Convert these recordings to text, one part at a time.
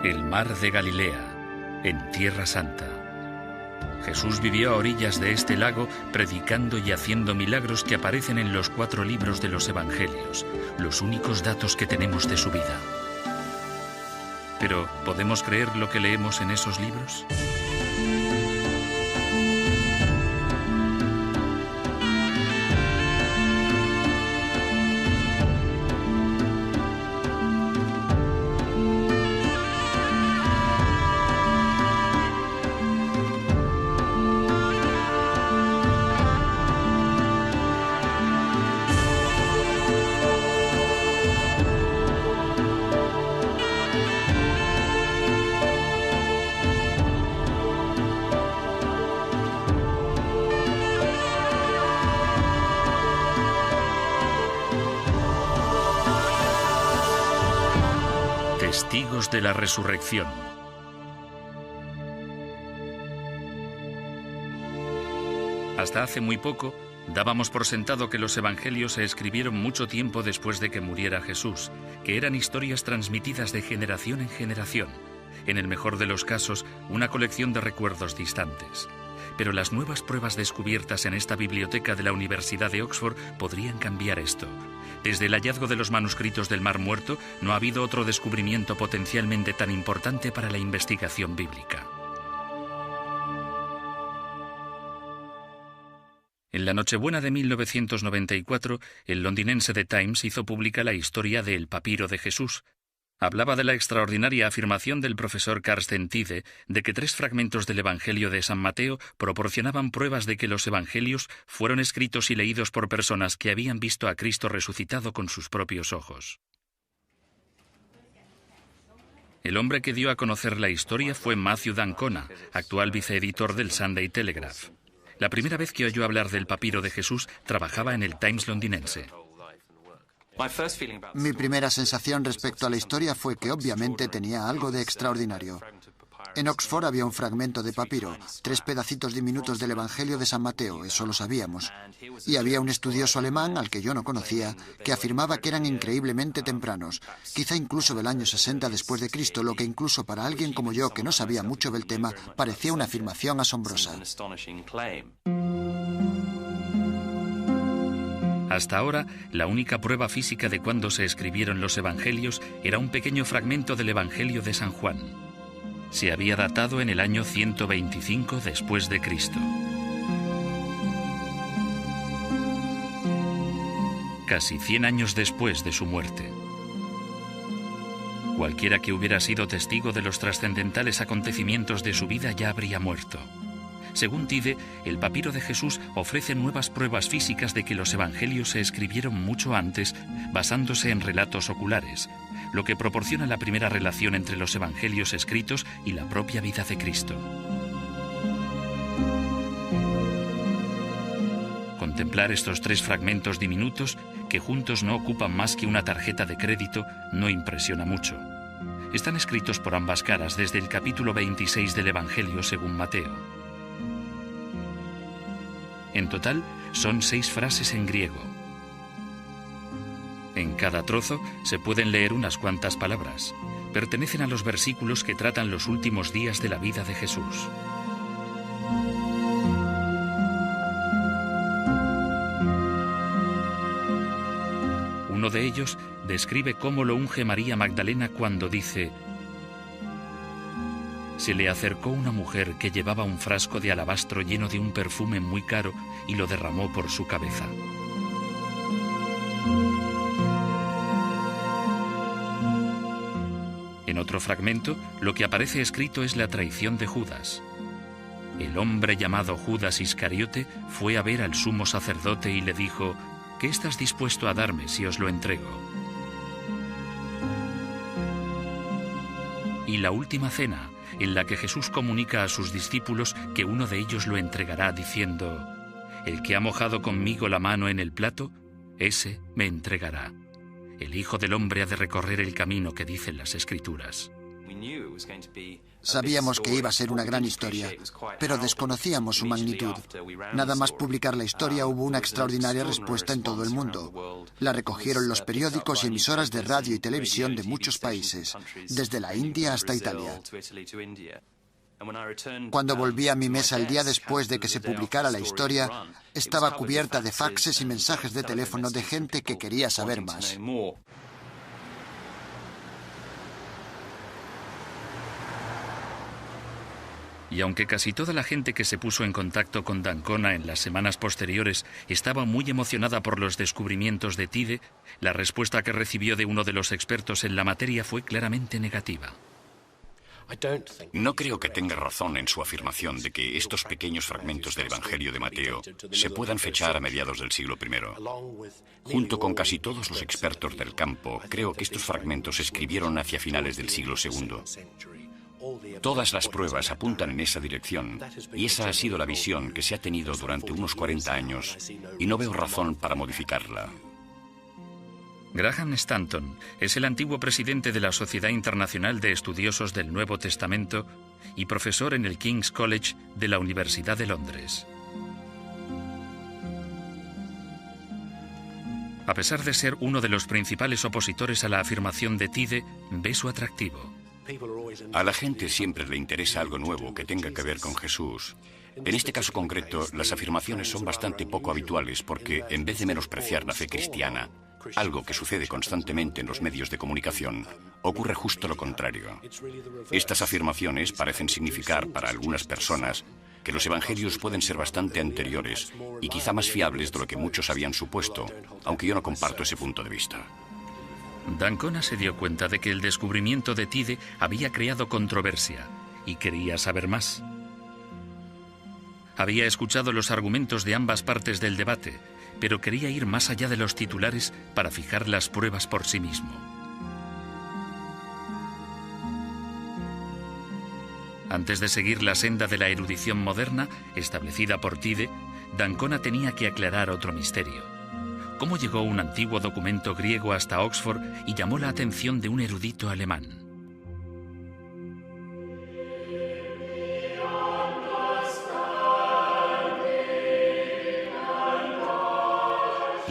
El mar de Galilea, en Tierra Santa. Jesús vivió a orillas de este lago predicando y haciendo milagros que aparecen en los 4 libros de los Evangelios, los únicos datos que tenemos de su vida. Pero, ¿podemos creer lo que leemos en esos libros? Testigos de la resurrección. Hasta hace muy poco, dábamos por sentado que los evangelios se escribieron mucho tiempo después de que muriera Jesús, que eran historias transmitidas de generación en generación, en el mejor de los casos, una colección de recuerdos distantes. Pero las nuevas pruebas descubiertas en esta biblioteca de la Universidad de Oxford podrían cambiar esto. Desde el hallazgo de los manuscritos del Mar Muerto, no ha habido otro descubrimiento potencialmente tan importante para la investigación bíblica. En la Nochebuena de 1994, el londinense The Times hizo pública la historia de El papiro de Jesús. Hablaba de la extraordinaria afirmación del profesor Carsten Thiede de que 3 fragmentos del Evangelio de San Mateo proporcionaban pruebas de que los Evangelios fueron escritos y leídos por personas que habían visto a Cristo resucitado con sus propios ojos. El hombre que dio a conocer la historia fue Matthew d'Ancona, actual viceeditor del Sunday Telegraph. La primera vez que oyó hablar del papiro de Jesús, trabajaba en el Times londinense. Mi primera sensación respecto a la historia fue que obviamente tenía algo de extraordinario. En Oxford había un fragmento de papiro, 3 pedacitos diminutos del Evangelio de San Mateo, eso lo sabíamos. Y había un estudioso alemán, al que yo no conocía, que afirmaba que eran increíblemente tempranos, quizá incluso del año 60 después de Cristo, lo que incluso para alguien como yo, que no sabía mucho del tema, parecía una afirmación asombrosa. Hasta ahora, la única prueba física de cuándo se escribieron los Evangelios era un pequeño fragmento del Evangelio de San Juan. Se había datado en el año 125 después de Cristo. Casi 100 años después de su muerte. Cualquiera que hubiera sido testigo de los trascendentales acontecimientos de su vida ya habría muerto. Según Thiede, el papiro de Jesús ofrece nuevas pruebas físicas de que los evangelios se escribieron mucho antes, basándose en relatos oculares, lo que proporciona la primera relación entre los evangelios escritos y la propia vida de Cristo. Contemplar estos 3 fragmentos diminutos, que juntos no ocupan más que una tarjeta de crédito, no impresiona mucho. Están escritos por ambas caras desde el capítulo 26 del Evangelio según Mateo. En total, son 6 frases en griego. En cada trozo se pueden leer unas cuantas palabras. Pertenecen a los versículos que tratan los últimos días de la vida de Jesús. Uno de ellos describe cómo lo unge María Magdalena cuando dice: se le acercó una mujer que llevaba un frasco de alabastro lleno de un perfume muy caro y lo derramó por su cabeza. En otro fragmento, lo que aparece escrito es la traición de Judas. El hombre llamado Judas Iscariote fue a ver al sumo sacerdote y le dijo: ¿qué estás dispuesto a darme si os lo entrego? Y la última cena, en la que Jesús comunica a sus discípulos que uno de ellos lo entregará diciendo: el que ha mojado conmigo la mano en el plato, ese me entregará. El Hijo del Hombre ha de recorrer el camino que dicen las Escrituras. Sabíamos que iba a ser una gran historia, pero desconocíamos su magnitud. Nada más publicar la historia hubo una extraordinaria respuesta en todo el mundo. La recogieron los periódicos y emisoras de radio y televisión de muchos países, desde la India hasta Italia. Cuando volví a mi mesa el día después de que se publicara la historia, estaba cubierta de faxes y mensajes de teléfono de gente que quería saber más. Y aunque casi toda la gente que se puso en contacto con d'Ancona en las semanas posteriores estaba muy emocionada por los descubrimientos de Tyde, la respuesta que recibió de uno de los expertos en la materia fue claramente negativa. No creo que tenga razón en su afirmación de que estos pequeños fragmentos del Evangelio de Mateo se puedan fechar a mediados del siglo I. Junto con casi todos los expertos del campo, creo que estos fragmentos se escribieron hacia finales del siglo II. Todas las pruebas apuntan en esa dirección, y esa ha sido la visión que se ha tenido durante unos 40 años, y no veo razón para modificarla. Graham Stanton es el antiguo presidente de la Sociedad Internacional de Estudiosos del Nuevo Testamento y profesor en el King's College de la Universidad de Londres. A pesar de ser uno de los principales opositores a la afirmación de Tyde, ve su atractivo. A la gente siempre le interesa algo nuevo que tenga que ver con Jesús. En este caso concreto, las afirmaciones son bastante poco habituales porque, en vez de menospreciar la fe cristiana, algo que sucede constantemente en los medios de comunicación, ocurre justo lo contrario. Estas afirmaciones parecen significar para algunas personas que los evangelios pueden ser bastante anteriores y quizá más fiables de lo que muchos habían supuesto, aunque yo no comparto ese punto de vista. d'Ancona se dio cuenta de que el descubrimiento de Tyde había creado controversia y quería saber más. Había escuchado los argumentos de ambas partes del debate, pero quería ir más allá de los titulares para fijar las pruebas por sí mismo. Antes de seguir la senda de la erudición moderna, establecida por Tyde, d'Ancona tenía que aclarar otro misterio. ¿Cómo llegó un antiguo documento griego hasta Oxford y llamó la atención de un erudito alemán?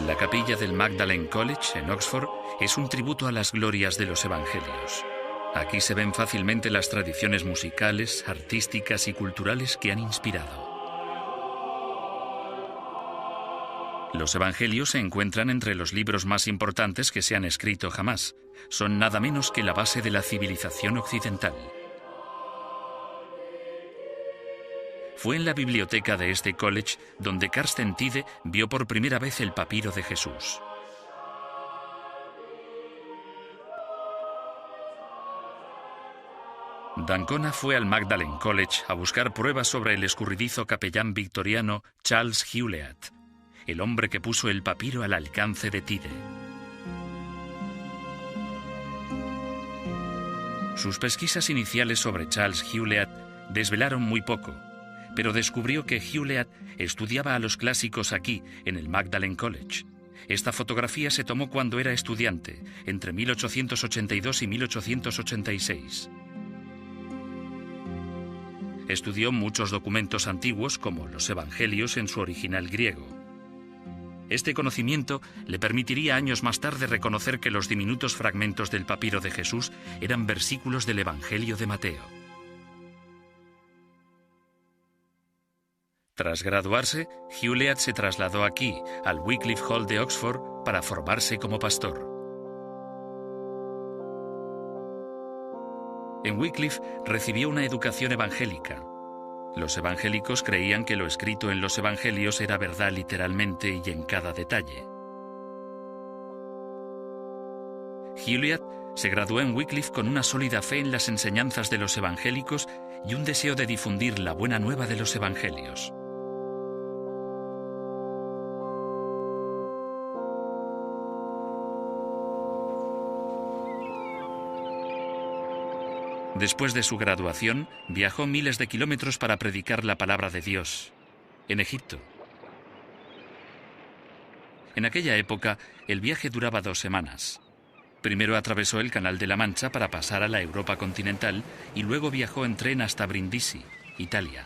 La capilla del Magdalen College, en Oxford, es un tributo a las glorias de los evangelios. Aquí se ven fácilmente las tradiciones musicales, artísticas y culturales que han inspirado. Los evangelios se encuentran entre los libros más importantes que se han escrito jamás. Son nada menos que la base de la civilización occidental. Fue en la biblioteca de este college donde Carsten Tyde vio por primera vez el papiro de Jesús. d'Ancona fue al Magdalen College a buscar pruebas sobre el escurridizo capellán victoriano Charles Hewlett, el hombre que puso el papiro al alcance de Tyde. Sus pesquisas iniciales sobre Charles Hewlett desvelaron muy poco, pero descubrió que Hewlett estudiaba a los clásicos aquí, en el Magdalen College. Esta fotografía se tomó cuando era estudiante, entre 1882 y 1886. Estudió muchos documentos antiguos, como los evangelios en su original griego. Este conocimiento le permitiría años más tarde reconocer que los diminutos fragmentos del papiro de Jesús eran versículos del Evangelio de Mateo. Tras graduarse, Hewlett se trasladó aquí, al Wycliffe Hall de Oxford, para formarse como pastor. En Wycliffe recibió una educación evangélica. Los evangélicos creían que lo escrito en los evangelios era verdad literalmente y en cada detalle. Hewlett se graduó en Wycliffe con una sólida fe en las enseñanzas de los evangélicos y un deseo de difundir la buena nueva de los evangelios. Después de su graduación, viajó miles de kilómetros para predicar la palabra de Dios, en Egipto. En aquella época, el viaje duraba 2 semanas. Primero atravesó el Canal de la Mancha para pasar a la Europa continental y luego viajó en tren hasta Brindisi, Italia.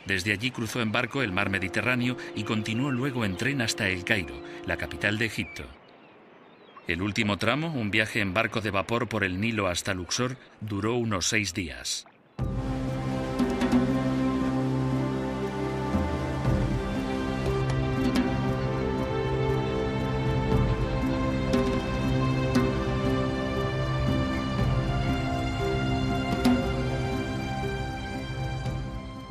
Desde allí cruzó en barco el mar Mediterráneo y continuó luego en tren hasta El Cairo, la capital de Egipto. El último tramo, un viaje en barco de vapor por el Nilo hasta Luxor, duró unos 6 días.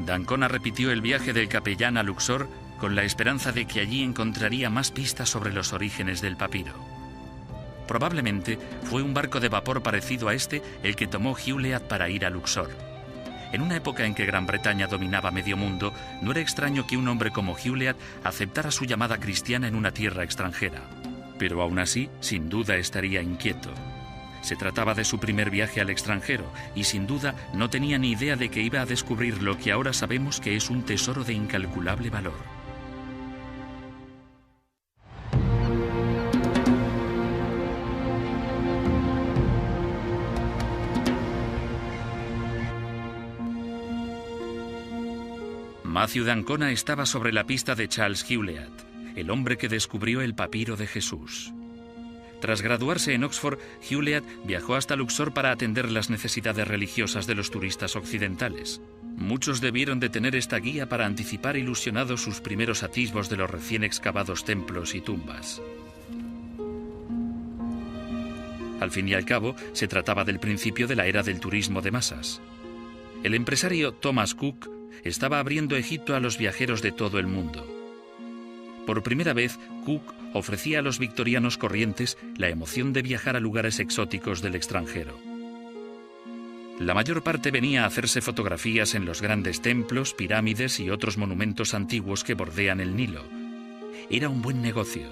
d'Ancona repitió el viaje del capellán a Luxor con la esperanza de que allí encontraría más pistas sobre los orígenes del papiro. Probablemente fue un barco de vapor parecido a este el que tomó Hewlett para ir a Luxor. En una época en que Gran Bretaña dominaba medio mundo, no era extraño que un hombre como Hewlett aceptara su llamada cristiana en una tierra extranjera. Pero aún así, sin duda estaría inquieto. Se trataba de su primer viaje al extranjero y sin duda no tenía ni idea de que iba a descubrir lo que ahora sabemos que es un tesoro de incalculable valor. Matthew d'Ancona estaba sobre la pista de Charles Hewlett, el hombre que descubrió el papiro de Jesús. Tras graduarse en Oxford, Hewlett viajó hasta Luxor para atender las necesidades religiosas de los turistas occidentales. Muchos debieron de tener esta guía para anticipar ilusionados sus primeros atisbos de los recién excavados templos y tumbas. Al fin y al cabo, se trataba del principio de la era del turismo de masas. El empresario Thomas Cook estaba abriendo Egipto a los viajeros de todo el mundo. Por primera vez, Cook ofrecía a los victorianos corrientes la emoción de viajar a lugares exóticos del extranjero. La mayor parte venía a hacerse fotografías en los grandes templos, pirámides y otros monumentos antiguos que bordean el Nilo. Era un buen negocio.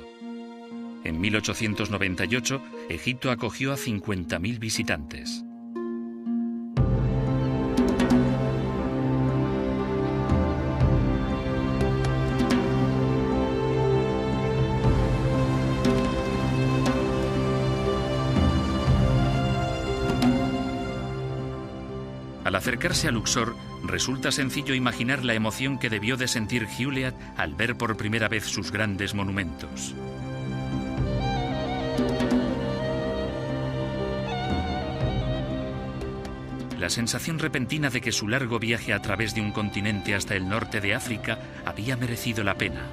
En 1898, Egipto acogió a 50.000 visitantes. Al acercarse a Luxor, resulta sencillo imaginar la emoción que debió de sentir Hewlett al ver por primera vez sus grandes monumentos. La sensación repentina de que su largo viaje a través de un continente hasta el norte de África había merecido la pena.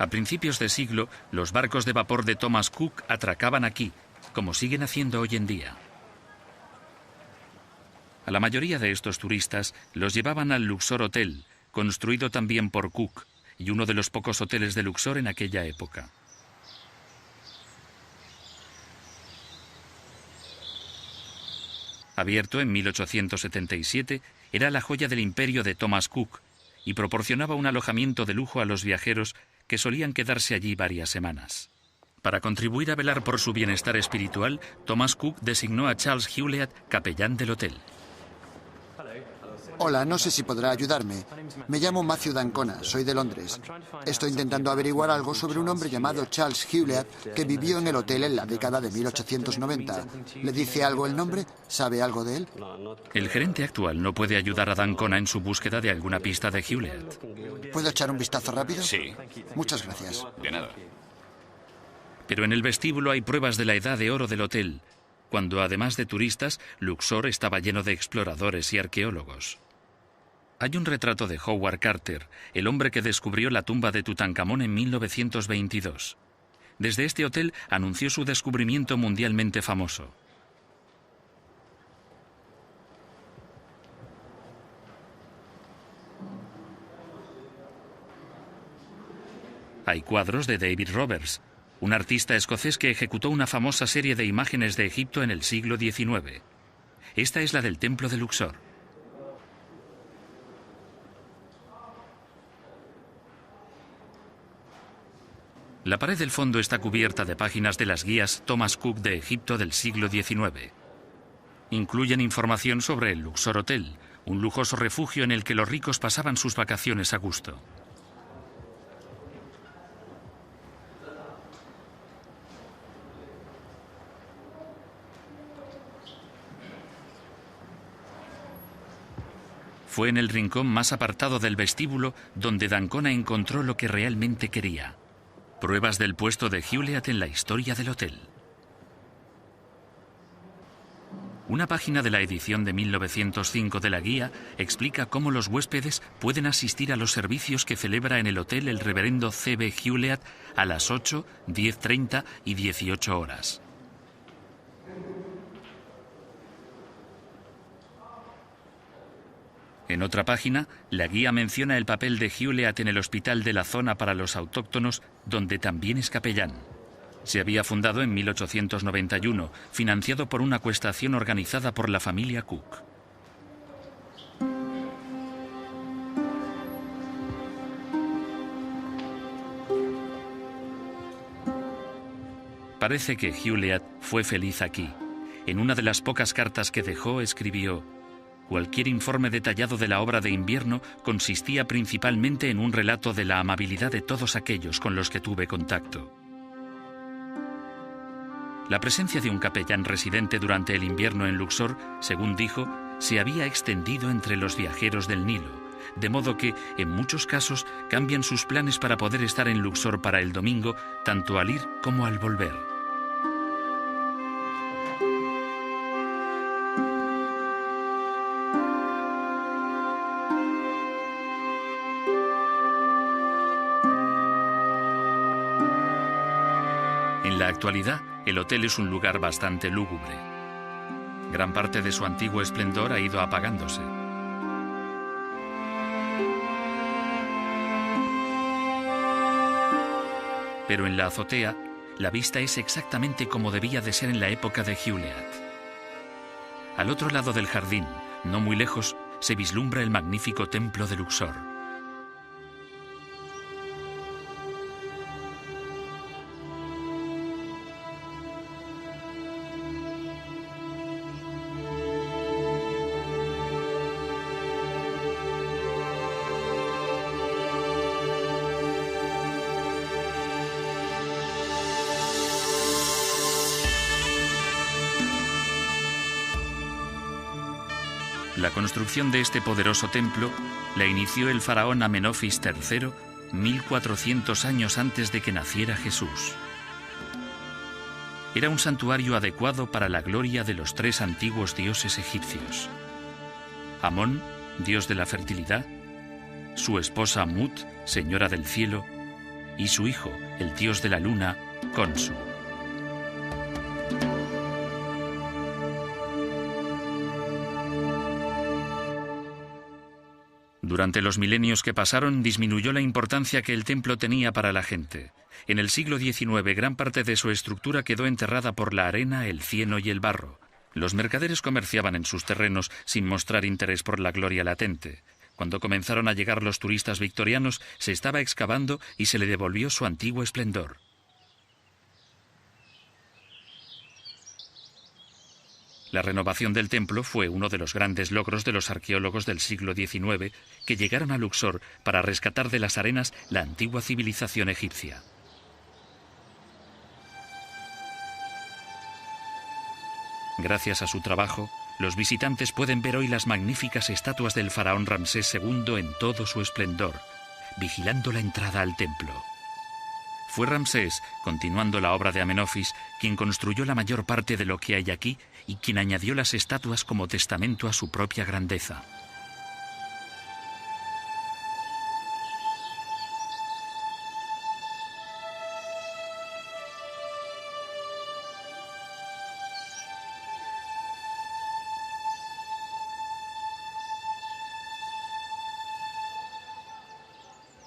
A principios de siglo, los barcos de vapor de Thomas Cook atracaban aquí, como siguen haciendo hoy en día. A la mayoría de estos turistas los llevaban al Luxor Hotel, construido también por Cook, y uno de los pocos hoteles de Luxor en aquella época. Abierto en 1877, era la joya del imperio de Thomas Cook y proporcionaba un alojamiento de lujo a los viajeros que solían quedarse allí varias semanas. Para contribuir a velar por su bienestar espiritual, Thomas Cook designó a Charles Hewlett capellán del hotel. Hola, no sé si podrá ayudarme. Me llamo Matthew d'Ancona, soy de Londres. Estoy intentando averiguar algo sobre un hombre llamado Charles Hewlett que vivió en el hotel en la década de 1890. ¿Le dice algo el nombre? ¿Sabe algo de él? El gerente actual no puede ayudar a d'Ancona en su búsqueda de alguna pista de Hewlett. ¿Puedo echar un vistazo rápido? Sí. Muchas gracias. De nada. Pero en el vestíbulo hay pruebas de la edad de oro del hotel, cuando además de turistas, Luxor estaba lleno de exploradores y arqueólogos. Hay un retrato de Howard Carter, el hombre que descubrió la tumba de Tutankamón en 1922. Desde este hotel anunció su descubrimiento mundialmente famoso. Hay cuadros de David Roberts, un artista escocés que ejecutó una famosa serie de imágenes de Egipto en el siglo XIX. Esta es la del Templo de Luxor. La pared del fondo está cubierta de páginas de las guías Thomas Cook de Egipto del siglo XIX. Incluyen información sobre el Luxor Hotel, un lujoso refugio en el que los ricos pasaban sus vacaciones a gusto. Fue en el rincón más apartado del vestíbulo donde d'Ancona encontró lo que realmente quería: pruebas del puesto de Hewlett en la historia del hotel. Una página de la edición de 1905 de la guía explica cómo los huéspedes pueden asistir a los servicios que celebra en el hotel el reverendo C.B. Hewlett a las 8, 10:30 y 18 horas. En otra página, la guía menciona el papel de Hewlett en el hospital de la zona para los autóctonos, donde también es capellán. Se había fundado en 1891, financiado por una acuestación organizada por la familia Cook. Parece que Hewlett fue feliz aquí. En una de las pocas cartas que dejó escribió: cualquier informe detallado de la obra de invierno consistía principalmente en un relato de la amabilidad de todos aquellos con los que tuve contacto. La presencia de un capellán residente durante el invierno en Luxor, según dijo, se había extendido entre los viajeros del Nilo, de modo que, en muchos casos, cambian sus planes para poder estar en Luxor para el domingo, tanto al ir como al volver. En la actualidad, el hotel es un lugar bastante lúgubre. Gran parte de su antiguo esplendor ha ido apagándose. Pero en la azotea, la vista es exactamente como debía de ser en la época de Hewlett. Al otro lado del jardín, no muy lejos, se vislumbra el magnífico templo de Luxor. La construcción de este poderoso templo la inició el faraón Amenofis III 1400 años antes de que naciera Jesús. Era un santuario adecuado para la gloria de los tres antiguos dioses egipcios: Amón, dios de la fertilidad; su esposa Mut, señora del cielo; y su hijo, el dios de la luna, Khonsu. Durante los milenios que pasaron, disminuyó la importancia que el templo tenía para la gente. En el siglo XIX, gran parte de su estructura quedó enterrada por la arena, el cieno y el barro. Los mercaderes comerciaban en sus terrenos sin mostrar interés por la gloria latente. Cuando comenzaron a llegar los turistas victorianos, se estaba excavando y se le devolvió su antiguo esplendor. La renovación del templo fue uno de los grandes logros de los arqueólogos del siglo XIX que llegaron a Luxor para rescatar de las arenas la antigua civilización egipcia. Gracias a su trabajo, los visitantes pueden ver hoy las magníficas estatuas del faraón Ramsés II en todo su esplendor, vigilando la entrada al templo. Fue Ramsés, continuando la obra de Amenofis, quien construyó la mayor parte de lo que hay aquí y quien añadió las estatuas como testamento a su propia grandeza.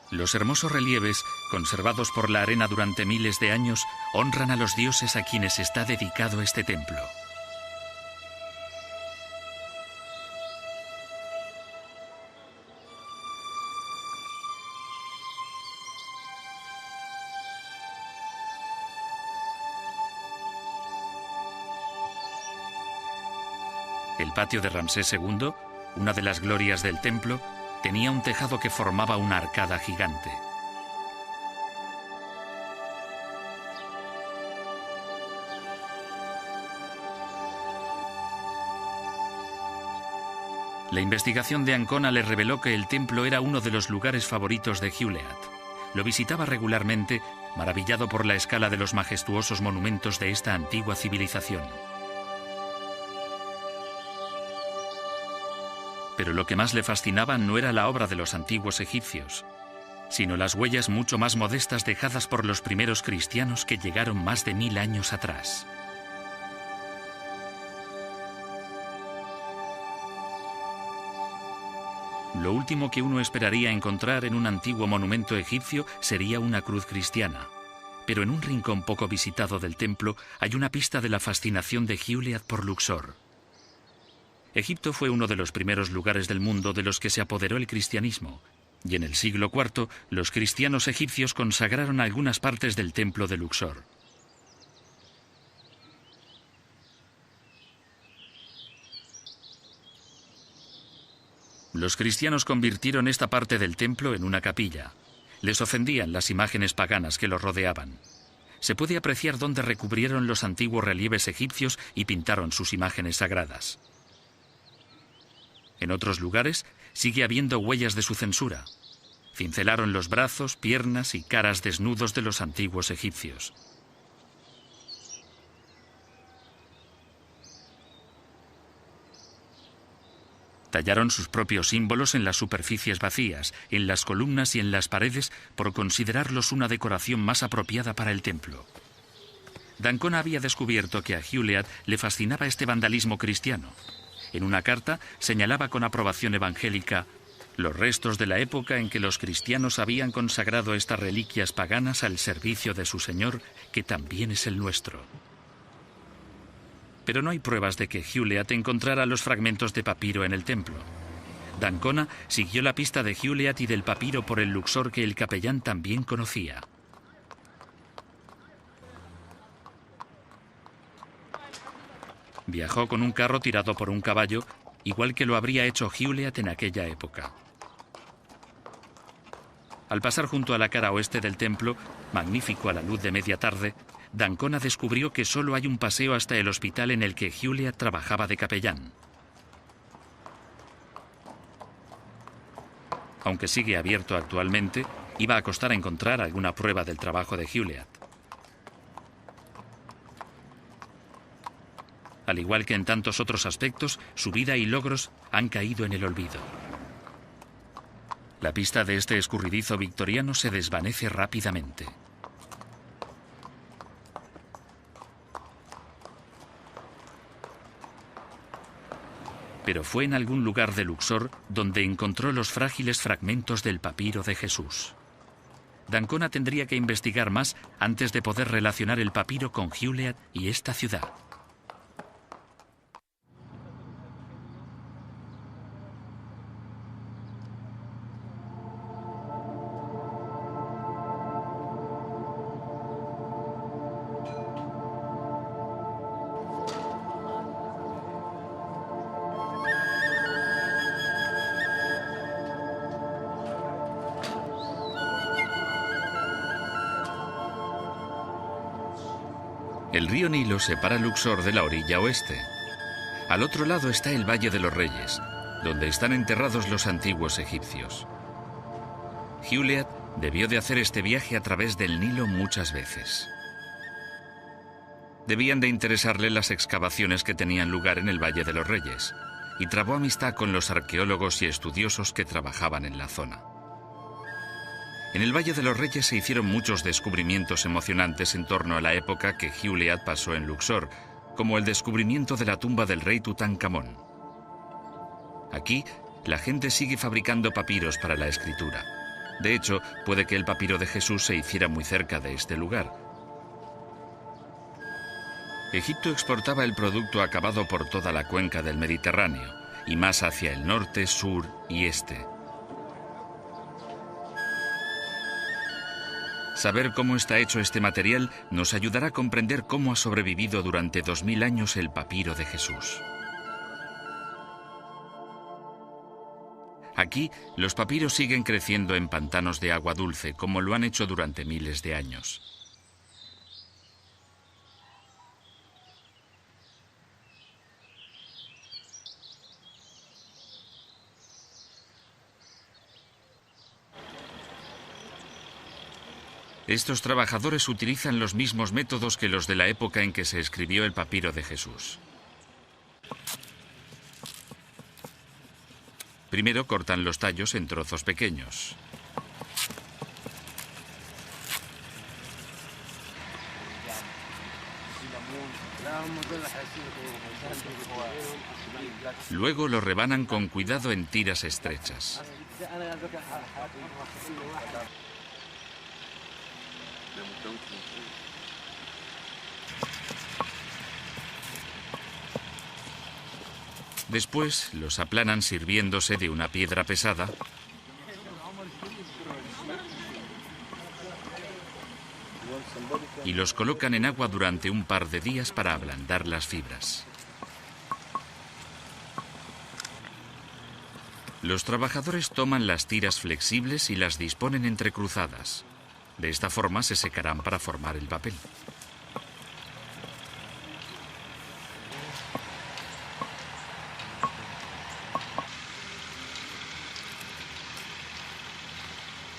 Los hermosos relieves, conservados por la arena durante miles de años, honran a los dioses a quienes está dedicado este templo. El patio de Ramsés II, una de las glorias del templo, tenía un tejado que formaba una arcada gigante. La investigación de Ancona le reveló que el templo era uno de los lugares favoritos de Hewlett. Lo visitaba regularmente, maravillado por la escala de los majestuosos monumentos de esta antigua civilización. Pero lo que más le fascinaba no era la obra de los antiguos egipcios, sino las huellas mucho más modestas dejadas por los primeros cristianos que llegaron más de 1000 años atrás. Lo último que uno esperaría encontrar en un antiguo monumento egipcio sería una cruz cristiana. Pero en un rincón poco visitado del templo hay una pista de la fascinación de Hewlett por Luxor. Egipto fue uno de los primeros lugares del mundo de los que se apoderó el cristianismo, y en el siglo IV los cristianos egipcios consagraron algunas partes del templo de Luxor. Los cristianos convirtieron esta parte del templo en una capilla. Les ofendían las imágenes paganas que lo rodeaban. Se puede apreciar dónde recubrieron los antiguos relieves egipcios y pintaron sus imágenes sagradas. En otros lugares sigue habiendo huellas de su censura. Cincelaron los brazos, piernas y caras desnudos de los antiguos egipcios. Tallaron sus propios símbolos en las superficies vacías, en las columnas y en las paredes por considerarlos una decoración más apropiada para el templo. D'Ancona había descubierto que a Hewlett le fascinaba este vandalismo cristiano. En una carta señalaba con aprobación evangélica los restos de la época en que los cristianos habían consagrado estas reliquias paganas al servicio de su Señor, que también es el nuestro. Pero no hay pruebas de que Hewlett encontrara los fragmentos de papiro en el templo. D'Ancona siguió la pista de Hewlett y del papiro por el Luxor que el capellán también conocía. Viajó con un carro tirado por un caballo, igual que lo habría hecho Hewlett en aquella época. Al pasar junto a la cara oeste del templo, magnífico a la luz de media tarde, D'Ancona descubrió que solo hay un paseo hasta el hospital en el que Hewlett trabajaba de capellán. Aunque sigue abierto actualmente, iba a costar encontrar alguna prueba del trabajo de Hewlett. Al igual que en tantos otros aspectos, su vida y logros han caído en el olvido. La pista de este escurridizo victoriano se desvanece rápidamente. Pero fue en algún lugar de Luxor donde encontró los frágiles fragmentos del papiro de Jesús. D'Ancona tendría que investigar más antes de poder relacionar el papiro con Hewlett y esta ciudad. El río Nilo separa Luxor de la orilla oeste. Al otro lado está el Valle de los Reyes, donde están enterrados los antiguos egipcios. Hewlett debió de hacer este viaje a través del Nilo muchas veces. Debían de interesarle las excavaciones que tenían lugar en el Valle de los Reyes, y trabó amistad con los arqueólogos y estudiosos que trabajaban en la zona. En el Valle de los Reyes se hicieron muchos descubrimientos emocionantes en torno a la época que Hewlett pasó en Luxor, como el descubrimiento de la tumba del rey Tutankamón. Aquí, la gente sigue fabricando papiros para la escritura. De hecho, puede que el papiro de Jesús se hiciera muy cerca de este lugar. Egipto exportaba el producto acabado por toda la cuenca del Mediterráneo, y más hacia el norte, sur y este. Saber cómo está hecho este material nos ayudará a comprender cómo ha sobrevivido durante 2000 años el papiro de Jesús. Aquí, los papiros siguen creciendo en pantanos de agua dulce, como lo han hecho durante miles de años. Estos trabajadores utilizan los mismos métodos que los de la época en que se escribió el papiro de Jesús. Primero cortan los tallos en trozos pequeños. Luego lo rebanan con cuidado en tiras estrechas. Después los aplanan sirviéndose de una piedra pesada y los colocan en agua durante un par de días para ablandar las fibras. Los trabajadores toman las tiras flexibles y las disponen entrecruzadas. De esta forma se secarán para formar el papel.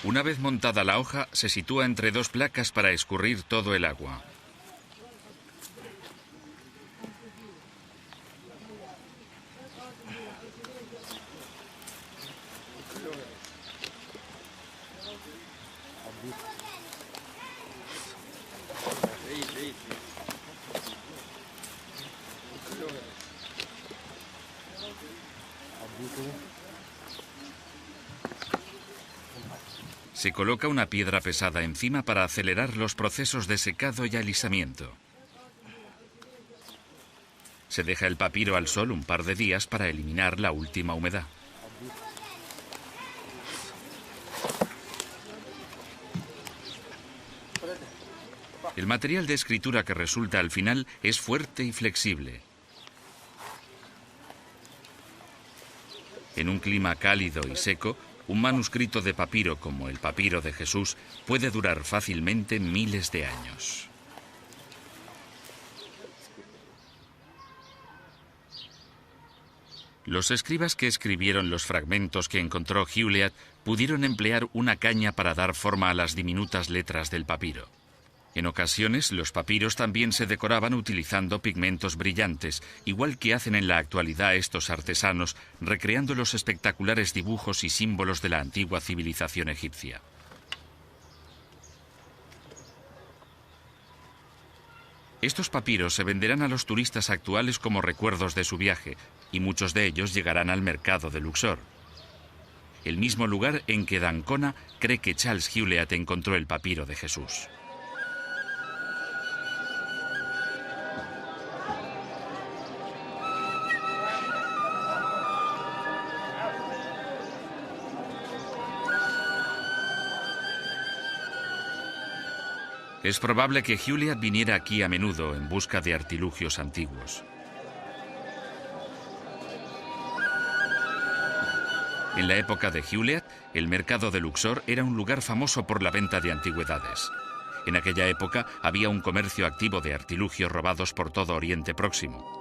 Una vez montada la hoja, se sitúa entre dos placas para escurrir todo el agua. Se coloca una piedra pesada encima para acelerar los procesos de secado y alisamiento. Se deja el papiro al sol un par de días para eliminar la última humedad. El material de escritura que resulta al final es fuerte y flexible. En un clima cálido y seco, un manuscrito de papiro como el papiro de Jesús puede durar fácilmente miles de años. Los escribas que escribieron los fragmentos que encontró Hewlett pudieron emplear una caña para dar forma a las diminutas letras del papiro. En ocasiones, los papiros también se decoraban utilizando pigmentos brillantes, igual que hacen en la actualidad estos artesanos, recreando los espectaculares dibujos y símbolos de la antigua civilización egipcia. Estos papiros se venderán a los turistas actuales como recuerdos de su viaje, y muchos de ellos llegarán al mercado de Luxor, el mismo lugar en que d'Ancona cree que Charles Hewlett encontró el papiro de Jesús. Es probable que Hewlett viniera aquí a menudo en busca de artilugios antiguos. En la época de Hewlett, el mercado de Luxor era un lugar famoso por la venta de antigüedades. En aquella época había un comercio activo de artilugios robados por todo Oriente Próximo.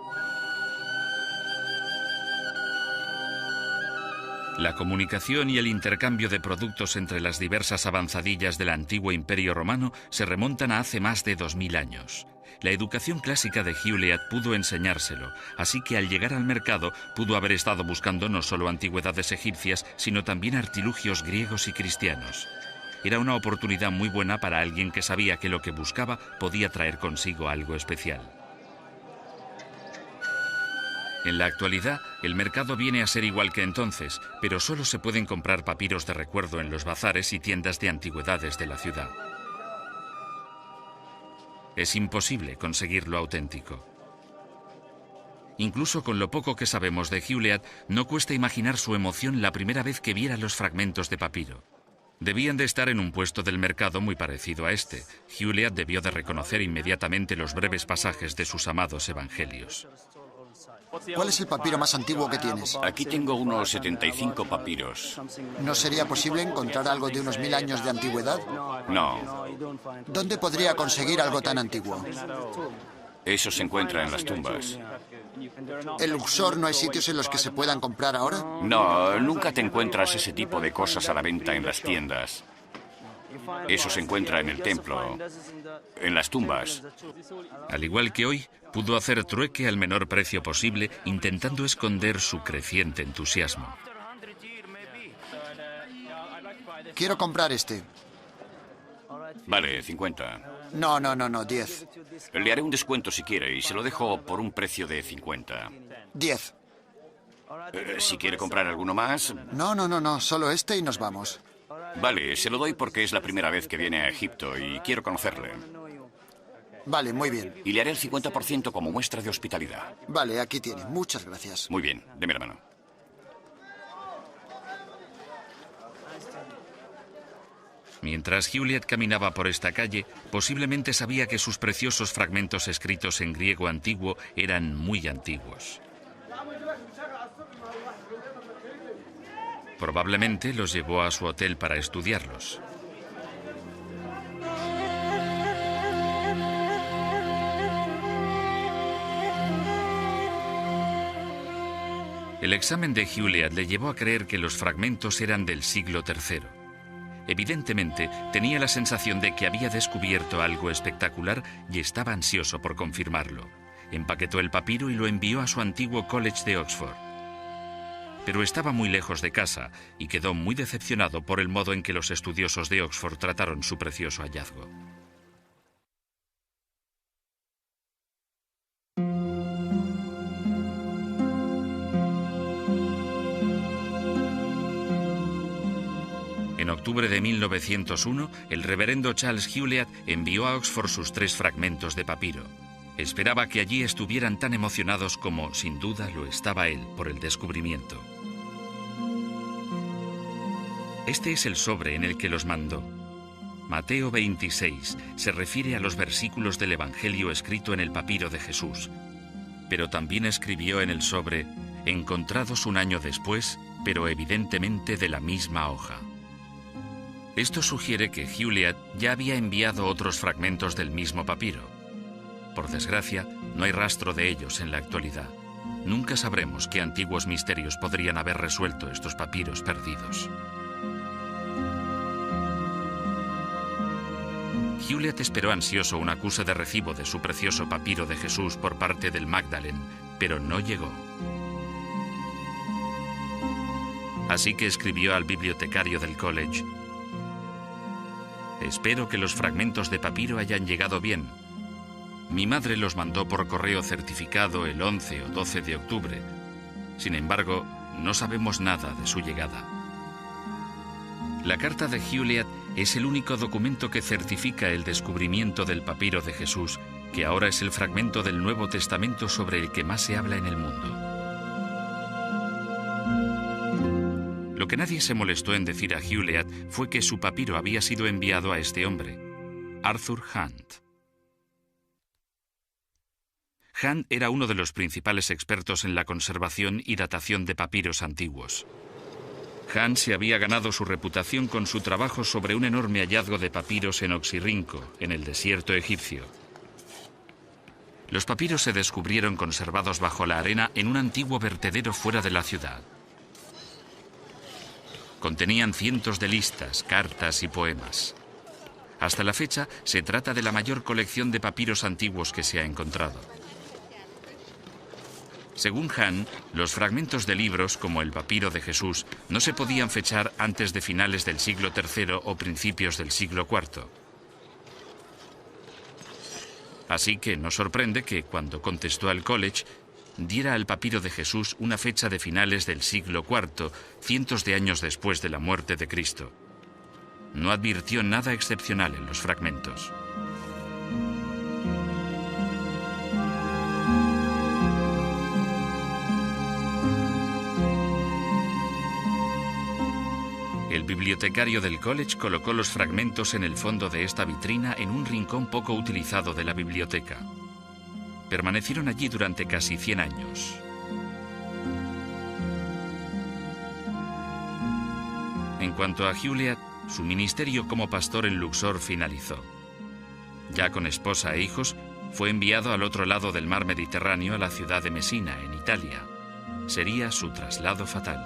La comunicación y el intercambio de productos entre las diversas avanzadillas del antiguo Imperio Romano se remontan a hace más de 2000 años. La educación clásica de Hewlett pudo enseñárselo, así que al llegar al mercado pudo haber estado buscando no solo antigüedades egipcias, sino también artilugios griegos y cristianos. Era una oportunidad muy buena para alguien que sabía que lo que buscaba podía traer consigo algo especial. En la actualidad, el mercado viene a ser igual que entonces, pero solo se pueden comprar papiros de recuerdo en los bazares y tiendas de antigüedades de la ciudad. Es imposible conseguir lo auténtico. Incluso con lo poco que sabemos de Hewlett, no cuesta imaginar su emoción la primera vez que viera los fragmentos de papiro. Debían de estar en un puesto del mercado muy parecido a este. Hewlett debió de reconocer inmediatamente los breves pasajes de sus amados evangelios. ¿Cuál es el papiro más antiguo que tienes? Aquí tengo unos 75 papiros. ¿No sería posible encontrar algo de unos 1000 años de antigüedad? No, ¿Dónde podría conseguir algo tan antiguo? eso se encuentra en las tumbas. ¿En Luxor no hay sitios en los que se puedan comprar ahora? No, nunca te encuentras ese tipo de cosas a la venta en las tiendas. Eso se encuentra en el templo, en las tumbas. Al igual que hoy, pudo hacer trueque al menor precio posible, intentando esconder su creciente entusiasmo. Quiero comprar este. Vale, 50. No, 10. Le haré un descuento si quiere y se lo dejo por un precio de 50. 10. Si quiere comprar alguno más, No, solo este y nos vamos. vale, se lo doy porque es la primera vez que viene a Egipto y quiero conocerle. Vale, muy bien. Y le haré el 50% como muestra de hospitalidad. Vale, aquí tiene. Muchas gracias. Muy bien, deme la mano. Mientras Juliet caminaba por esta calle, posiblemente sabía que sus preciosos fragmentos escritos en griego antiguo eran muy antiguos. Probablemente los llevó a su hotel para estudiarlos. El examen de Juliet le llevó a creer que los fragmentos eran del siglo III. Evidentemente, tenía la sensación de que había descubierto algo espectacular y estaba ansioso por confirmarlo. Empaquetó el papiro y lo envió a su antiguo college de Oxford. Pero estaba muy lejos de casa y quedó muy decepcionado por el modo en que los estudiosos de Oxford trataron su precioso hallazgo. En octubre de 1901, el reverendo Charles Juliet envió a Oxford sus 3 fragmentos de papiro. Esperaba que allí estuvieran tan emocionados como, sin duda, lo estaba él por el descubrimiento. Este es el sobre en el que los mandó. Mateo 26 se refiere a los versículos del Evangelio escrito en el papiro de Jesús, pero también escribió en el sobre, encontrados un año después, pero evidentemente de la misma hoja. Esto sugiere que Juliet ya había enviado otros fragmentos del mismo papiro. Por desgracia, no hay rastro de ellos en la actualidad. Nunca sabremos qué antiguos misterios podrían haber resuelto estos papiros perdidos. Juliet esperó ansioso un acuse de recibo de su precioso papiro de Jesús por parte del Magdalen, pero no llegó. Así que escribió al bibliotecario del college: «Espero que los fragmentos de papiro hayan llegado bien. Mi madre los mandó por correo certificado el 11 o 12 de octubre. Sin embargo, no sabemos nada de su llegada». La carta de Juliet es el único documento que certifica el descubrimiento del papiro de Jesús, que ahora es el fragmento del Nuevo Testamento sobre el que más se habla en el mundo. Lo que nadie se molestó en decir a Juliet fue que su papiro había sido enviado a este hombre, Arthur Hunt. Hunt era uno de los principales expertos en la conservación y datación de papiros antiguos. Hunt se había ganado su reputación con su trabajo sobre un enorme hallazgo de papiros en Oxirrinco, en el desierto egipcio. Los papiros se descubrieron conservados bajo la arena en un antiguo vertedero fuera de la ciudad. Contenían cientos de listas, cartas y poemas. Hasta la fecha, se trata de la mayor colección de papiros antiguos que se ha encontrado. Según Hunt, los fragmentos de libros, como el papiro de Jesús, no se podían fechar antes de finales del siglo III o principios del siglo IV. Así que no sorprende que, cuando contestó al college, diera al papiro de Jesús una fecha de finales del siglo IV, cientos de años después de la muerte de Cristo. No advirtió nada excepcional en los fragmentos. El bibliotecario del college colocó los fragmentos en el fondo de esta vitrina en un rincón poco utilizado de la biblioteca. Permanecieron allí durante casi 100 años. cuanto a Juliet, su ministerio como pastor en Luxor finalizó. Ya con esposa e hijos, fue enviado al otro lado del mar Mediterráneo, a la ciudad de Mesina, en Italia. Sería su traslado fatal.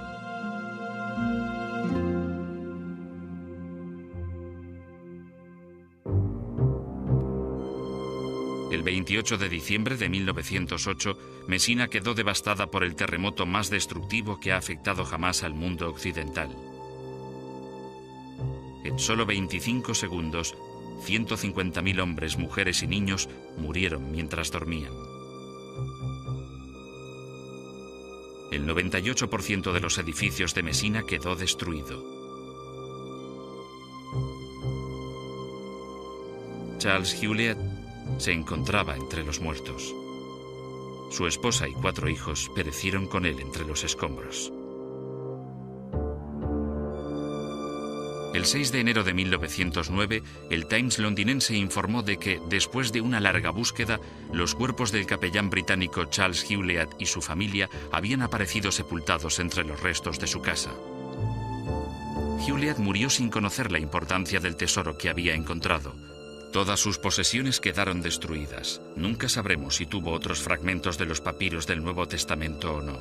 El 28 de diciembre de 1908, Mesina quedó devastada por el terremoto más destructivo que ha afectado jamás al mundo occidental. En solo 25 segundos, 150.000 hombres, mujeres y niños murieron mientras dormían. El 98% de los edificios de Mesina quedó destruido. Charles Juliet se encontraba entre los muertos. Su esposa y 4 hijos perecieron con él entre los escombros. El 6 de enero de 1909, el Times londinense informó de que, después de una larga búsqueda, los cuerpos del capellán británico Charles Juliet y su familia habían aparecido sepultados entre los restos de su casa. Juliet murió sin conocer la importancia del tesoro que había encontrado. Todas sus posesiones quedaron destruidas. Nunca sabremos si tuvo otros fragmentos de los papiros del Nuevo Testamento o no.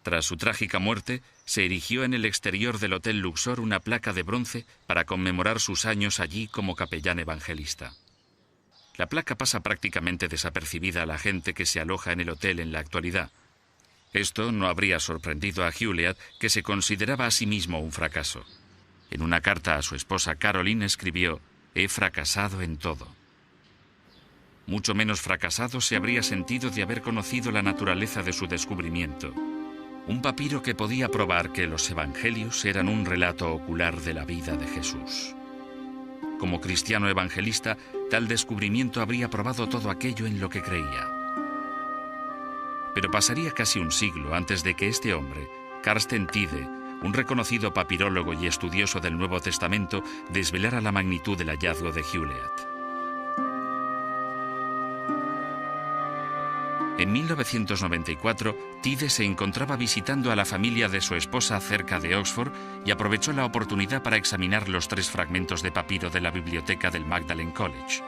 Tras su trágica muerte, se erigió en el exterior del Hotel Luxor una placa de bronce para conmemorar sus años allí como capellán evangelista. La placa pasa prácticamente desapercibida a la gente que se aloja en el hotel en la actualidad. Esto no habría sorprendido a Juliet, que se consideraba a sí mismo un fracaso. En una carta a su esposa Caroline escribió: «He fracasado en todo». Mucho menos fracasado se habría sentido de haber conocido la naturaleza de su descubrimiento. Un papiro que podía probar que los evangelios eran un relato ocular de la vida de Jesús. Como cristiano evangelista, tal descubrimiento habría probado todo aquello en lo que creía. Pero pasaría casi un siglo antes de que este hombre, Carsten Tide, un reconocido papirólogo y estudioso del Nuevo Testamento, desvelara la magnitud del hallazgo de Juliet. En 1994, Tide se encontraba visitando a la familia de su esposa cerca de Oxford y aprovechó la oportunidad para examinar los 3 fragmentos de papiro de la biblioteca del Magdalen College.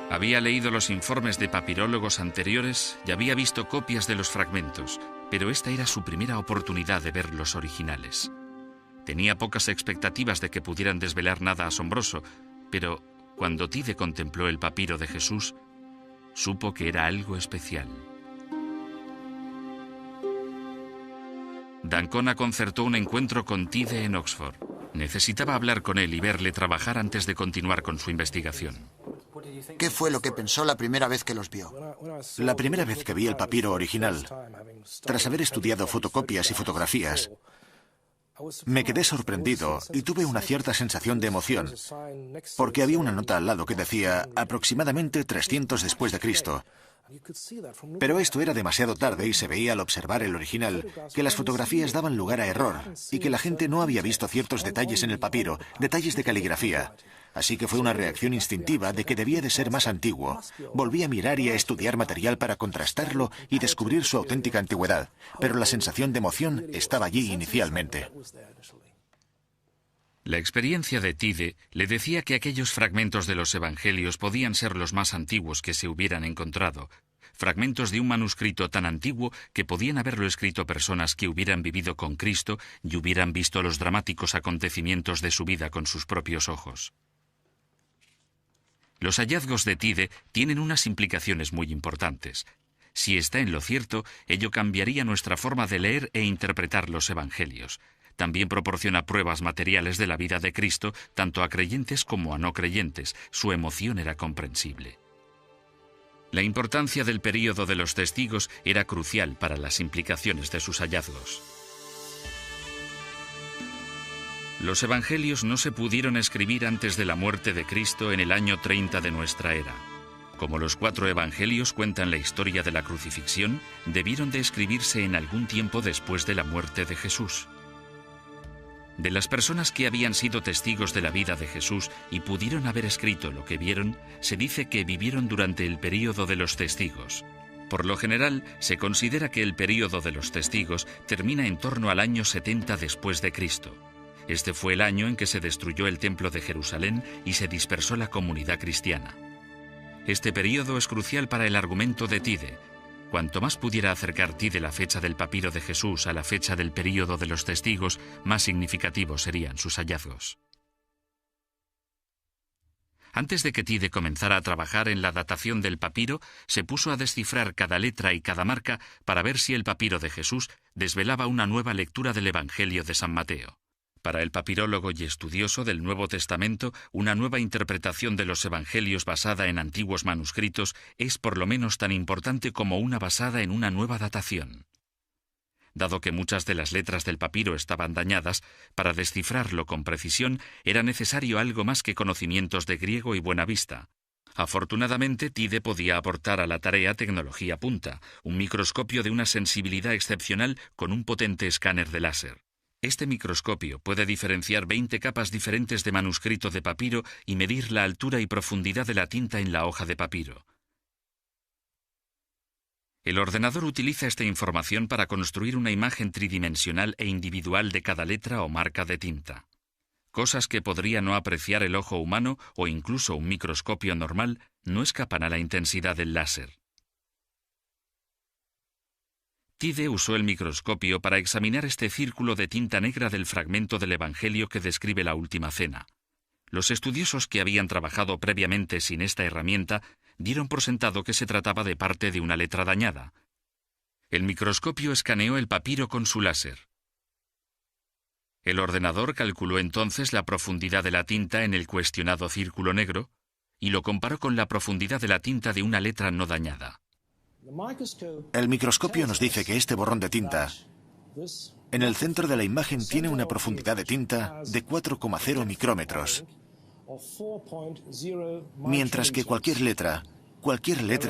Había leído los informes de papirólogos anteriores y había visto copias de los fragmentos, pero esta era su primera oportunidad de ver los originales. Tenía pocas expectativas de que pudieran desvelar nada asombroso, pero cuando Tide contempló el papiro de Jesús, supo que era algo especial. D'Ancona concertó un encuentro con Tide en Oxford. Necesitaba hablar con él y verle trabajar antes de continuar con su investigación. ¿Qué fue lo que pensó la primera vez que los vio? La primera vez que vi el papiro original, tras haber estudiado fotocopias y fotografías, me quedé sorprendido y tuve una cierta sensación de emoción, porque había una nota al lado que decía aproximadamente 300 después de Cristo. Pero esto era demasiado tarde y se veía al observar el original que las fotografías daban lugar a error y que la gente no había visto ciertos detalles en el papiro, detalles de caligrafía. Así que fue una reacción instintiva de que debía de ser más antiguo. Volví a mirar y a estudiar material para contrastarlo y descubrir su auténtica antigüedad, pero la sensación de emoción estaba allí inicialmente. La experiencia de Tide le decía que aquellos fragmentos de los evangelios podían ser los más antiguos que se hubieran encontrado, fragmentos de un manuscrito tan antiguo que podían haberlo escrito personas que hubieran vivido con Cristo y hubieran visto los dramáticos acontecimientos de su vida con sus propios ojos. Los hallazgos de Tide tienen unas implicaciones muy importantes. Si está en lo cierto, ello cambiaría nuestra forma de leer e interpretar los evangelios. También proporciona pruebas materiales de la vida de Cristo, tanto a creyentes como a no creyentes. Su emoción era comprensible. La importancia del período de los testigos era crucial para las implicaciones de sus hallazgos. Los evangelios no se pudieron escribir antes de la muerte de Cristo en el año 30 de nuestra era. Como los 4 evangelios cuentan la historia de la crucifixión, debieron de escribirse en algún tiempo después de la muerte de Jesús. De las personas que habían sido testigos de la vida de Jesús y pudieron haber escrito lo que vieron, se dice que vivieron durante el período de los testigos. Por lo general, se considera que el período de los testigos termina en torno al año 70 después de Cristo. Este fue el año en que se destruyó el templo de Jerusalén y se dispersó la comunidad cristiana. Este período es crucial para el argumento de Tide. Cuanto más pudiera acercar Tide la fecha del papiro de Jesús a la fecha del período de los testigos, más significativos serían sus hallazgos. Antes de que Tide comenzara a trabajar en la datación del papiro, se puso a descifrar cada letra y cada marca para ver si el papiro de Jesús desvelaba una nueva lectura del Evangelio de San Mateo. Para el papirólogo y estudioso del Nuevo Testamento, una nueva interpretación de los Evangelios basada en antiguos manuscritos es por lo menos tan importante como una basada en una nueva datación. Dado que muchas de las letras del papiro estaban dañadas, para descifrarlo con precisión era necesario algo más que conocimientos de griego y buena vista. Afortunadamente, Tide podía aportar a la tarea tecnología punta, un microscopio de una sensibilidad excepcional con un potente escáner de láser. Este microscopio puede diferenciar 20 capas diferentes de manuscrito de papiro y medir la altura y profundidad de la tinta en la hoja de papiro. El ordenador utiliza esta información para construir una imagen tridimensional e individual de cada letra o marca de tinta. Cosas que podría no apreciar el ojo humano o incluso un microscopio normal no escapan a la intensidad del láser. Tide usó el microscopio para examinar este círculo de tinta negra del fragmento del Evangelio que describe la Última Cena. Los estudiosos que habían trabajado previamente sin esta herramienta dieron por sentado que se trataba de parte de una letra dañada. El microscopio escaneó el papiro con su láser. El ordenador calculó entonces la profundidad de la tinta en el cuestionado círculo negro y lo comparó con la profundidad de la tinta de una letra no dañada. El microscopio nos dice que este borrón de tinta en el centro de la imagen tiene una profundidad de tinta de 4,0 micrómetros, mientras que cualquier letra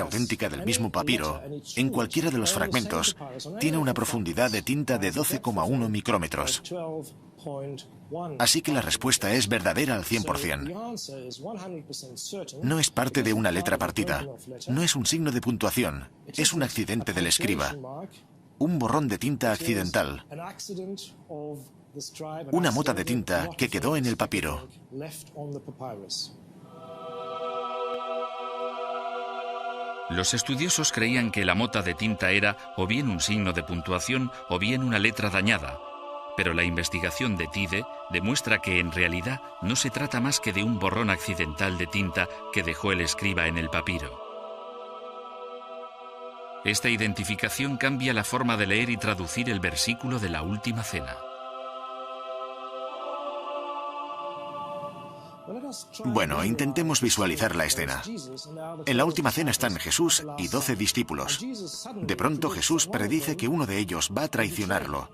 auténtica del mismo papiro, en cualquiera de los fragmentos, tiene una profundidad de tinta de 12,1 micrómetros. Así que la respuesta es verdadera al 100%. No es parte de una letra partida, no es un signo de puntuación, es un accidente del escriba, un borrón de tinta accidental, una mota de tinta que quedó en el papiro. Los estudiosos creían que la mota de tinta era o bien un signo de puntuación o bien una letra dañada, pero la investigación de Tide demuestra que en realidad no se trata más que de un borrón accidental de tinta que dejó el escriba en el papiro. Esta identificación cambia la forma de leer y traducir el versículo de la Última Cena. Bueno, intentemos visualizar la escena. En la Última Cena están Jesús y 12 discípulos. De pronto Jesús predice que uno de ellos va a traicionarlo.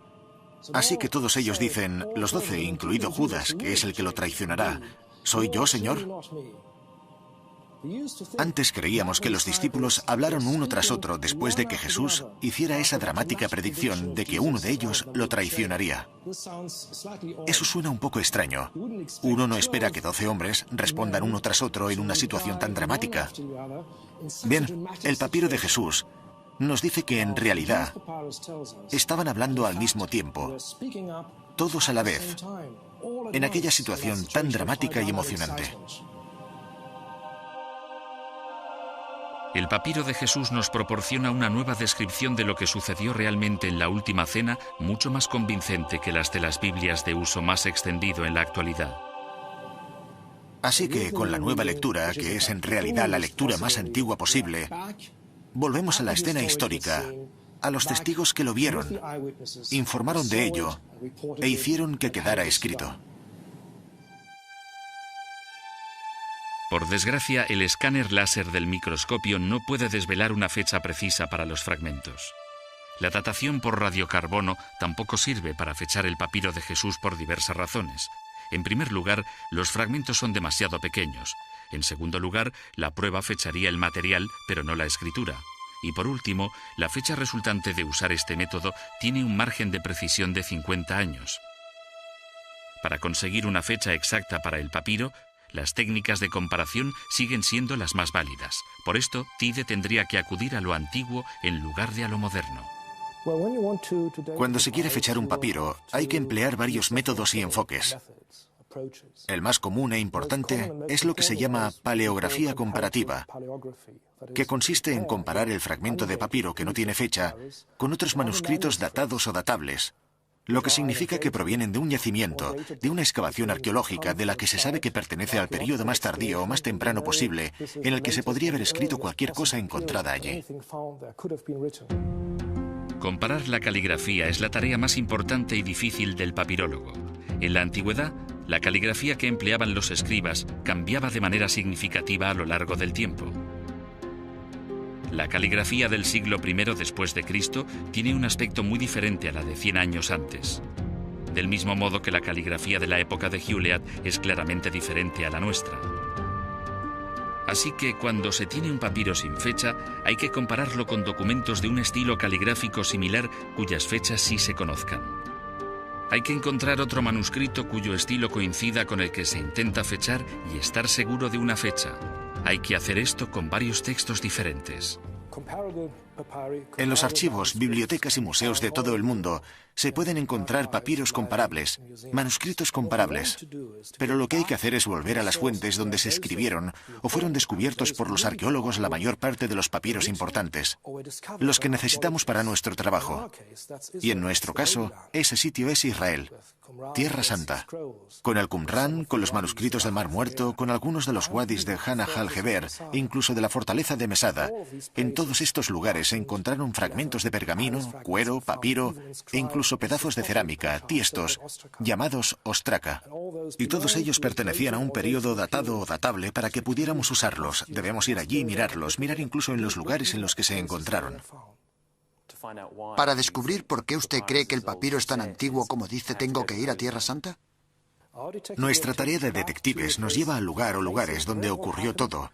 Así que todos ellos dicen, los 12, incluido Judas, que es el que lo traicionará, ¿soy yo, Señor? Antes creíamos que los discípulos hablaron uno tras otro después de que Jesús hiciera esa dramática predicción de que uno de ellos lo traicionaría. Eso suena un poco extraño. Uno no espera que 12 hombres respondan uno tras otro en una situación tan dramática. Bien, el papiro de Jesús nos dice que en realidad estaban hablando al mismo tiempo, todos a la vez, en aquella situación tan dramática y emocionante. El papiro de Jesús nos proporciona una nueva descripción de lo que sucedió realmente en la Última Cena, mucho más convincente que las de las Biblias de uso más extendido en la actualidad. Así que con la nueva lectura, que es en realidad la lectura más antigua posible, volvemos a la escena histórica, a los testigos que lo vieron, informaron de ello e hicieron que quedara escrito. Por desgracia, el escáner láser del microscopio no puede desvelar una fecha precisa para los fragmentos. La datación por radiocarbono tampoco sirve para fechar el papiro de Jesús por diversas razones. En primer lugar, los fragmentos son demasiado pequeños. En segundo lugar, la prueba fecharía el material, pero no la escritura. Y por último, la fecha resultante de usar este método tiene un margen de precisión de 50 años. Para conseguir una fecha exacta para el papiro, las técnicas de comparación siguen siendo las más válidas. Por esto, Tide tendría que acudir a lo antiguo en lugar de a lo moderno. Cuando se quiere fechar un papiro, hay que emplear varios métodos y enfoques. El más común e importante es lo que se llama paleografía comparativa, que consiste en comparar el fragmento de papiro que no tiene fecha con otros manuscritos datados o datables, lo que significa que provienen de un yacimiento, de una excavación arqueológica de la que se sabe que pertenece al período más tardío o más temprano posible en el que se podría haber escrito cualquier cosa encontrada allí. Comparar la caligrafía es la tarea más importante y difícil del papirólogo. En la antigüedad, la caligrafía que empleaban los escribas cambiaba de manera significativa a lo largo del tiempo. La caligrafía del siglo I después de Cristo tiene un aspecto muy diferente a la de 100 años antes. Del mismo modo que la caligrafía de la época de Juliat es claramente diferente a la nuestra. Así que cuando se tiene un papiro sin fecha, hay que compararlo con documentos de un estilo caligráfico similar cuyas fechas sí se conozcan. Hay que encontrar otro manuscrito cuyo estilo coincida con el que se intenta fechar y estar seguro de una fecha. Hay que hacer esto con varios textos diferentes. En los archivos, bibliotecas y museos de todo el mundo se pueden encontrar papiros comparables, manuscritos comparables. Pero lo que hay que hacer es volver a las fuentes donde se escribieron o fueron descubiertos por los arqueólogos la mayor parte de los papiros importantes, los que necesitamos para nuestro trabajo. Y en nuestro caso, ese sitio es Israel, Tierra Santa, con el Qumran, con los manuscritos del Mar Muerto, con algunos de los wadis de Hana al-Heber e incluso de la fortaleza de Mesada. En todos estos lugares se encontraron fragmentos de pergamino, cuero, papiro e incluso pedazos de cerámica, tiestos, llamados ostraca. Y todos ellos pertenecían a un periodo datado o datable para que pudiéramos usarlos. Debemos ir allí y mirarlos, mirar incluso en los lugares en los que se encontraron. Para descubrir por qué usted cree que el papiro es tan antiguo como dice, ¿tengo que ir a Tierra Santa? Nuestra tarea de detectives nos lleva al lugar o lugares donde ocurrió todo,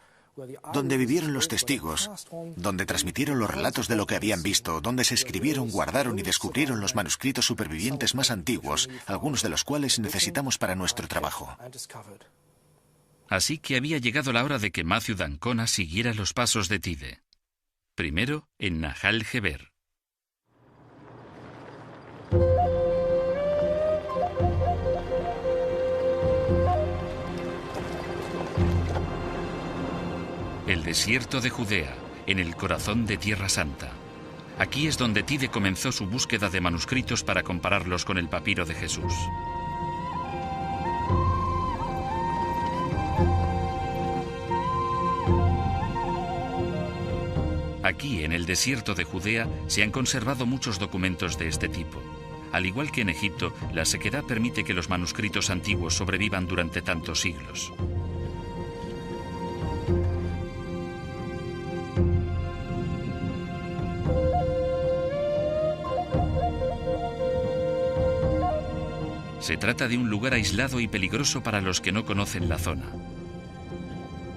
donde vivieron los testigos, donde transmitieron los relatos de lo que habían visto, donde se escribieron, guardaron y descubrieron los manuscritos supervivientes más antiguos, algunos de los cuales necesitamos para nuestro trabajo. Así que había llegado la hora de que Matthew d'Ancona siguiera los pasos de Tide. Primero en Nahal Heber. El desierto de Judea, en el corazón de Tierra Santa. Aquí es donde Tide comenzó su búsqueda de manuscritos para compararlos con el papiro de Jesús. Aquí, en el desierto de Judea, se han conservado muchos documentos de este tipo. Al igual que en Egipto, la sequedad permite que los manuscritos antiguos sobrevivan durante tantos siglos. Se trata de un lugar aislado y peligroso para los que no conocen la zona.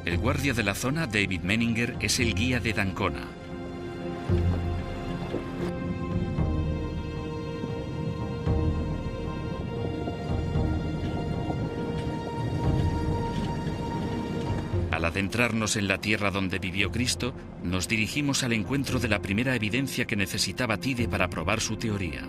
El guardia de la zona, David Menninger, es el guía de d'Ancona. Al adentrarnos en la tierra donde vivió Cristo, nos dirigimos al encuentro de la primera evidencia que necesitaba Tide para probar su teoría.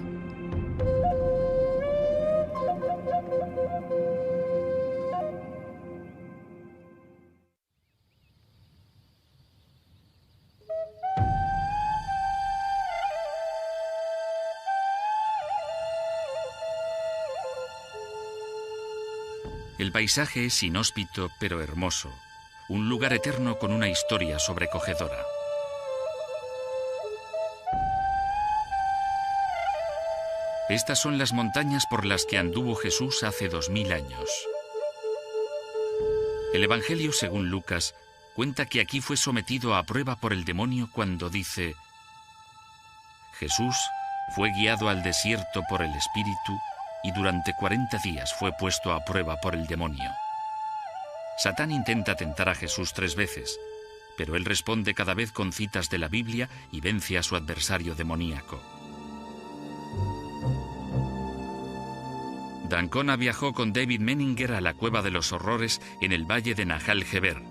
El paisaje es inhóspito pero hermoso, un lugar eterno con una historia sobrecogedora. Estas son las montañas por las que anduvo Jesús hace 2000 años. El Evangelio, según Lucas, cuenta que aquí fue sometido a prueba por el demonio cuando dice: Jesús fue guiado al desierto por el Espíritu y durante 40 días fue puesto a prueba por el demonio. Satán intenta tentar a Jesús 3 veces, pero él responde cada vez con citas de la Biblia y vence a su adversario demoníaco. D'Ancona viajó con David Menninger a la Cueva de los Horrores en el valle de Nahal Heber.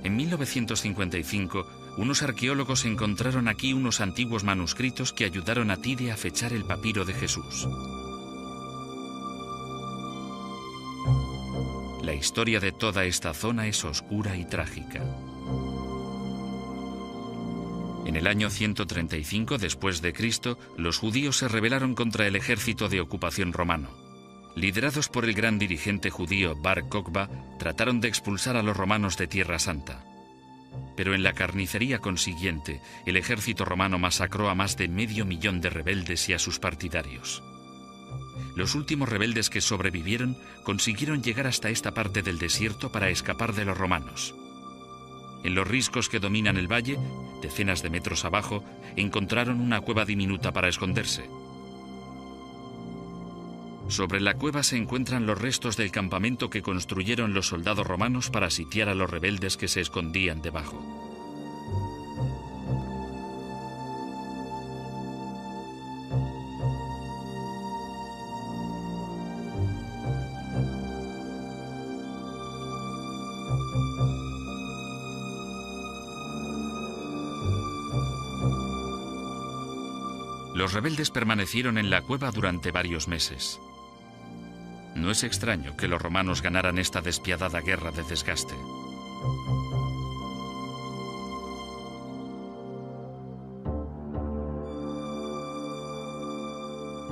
En 1955, unos arqueólogos encontraron aquí unos antiguos manuscritos que ayudaron a Tide a fechar el papiro de Jesús. La historia de toda esta zona es oscura y trágica. En el año 135 después de Cristo, los judíos se rebelaron contra el ejército de ocupación romano. Liderados por el gran dirigente judío Bar Kokhba, trataron de expulsar a los romanos de Tierra Santa. Pero en la carnicería consiguiente, el ejército romano masacró a más de 500.000 de rebeldes y a sus partidarios. Los últimos rebeldes que sobrevivieron consiguieron llegar hasta esta parte del desierto para escapar de los romanos. En los riscos que dominan el valle, decenas de metros abajo, encontraron una cueva diminuta para esconderse. Sobre la cueva se encuentran los restos del campamento que construyeron los soldados romanos para sitiar a los rebeldes que se escondían debajo. Los rebeldes permanecieron en la cueva durante varios meses. No es extraño que los romanos ganaran esta despiadada guerra de desgaste.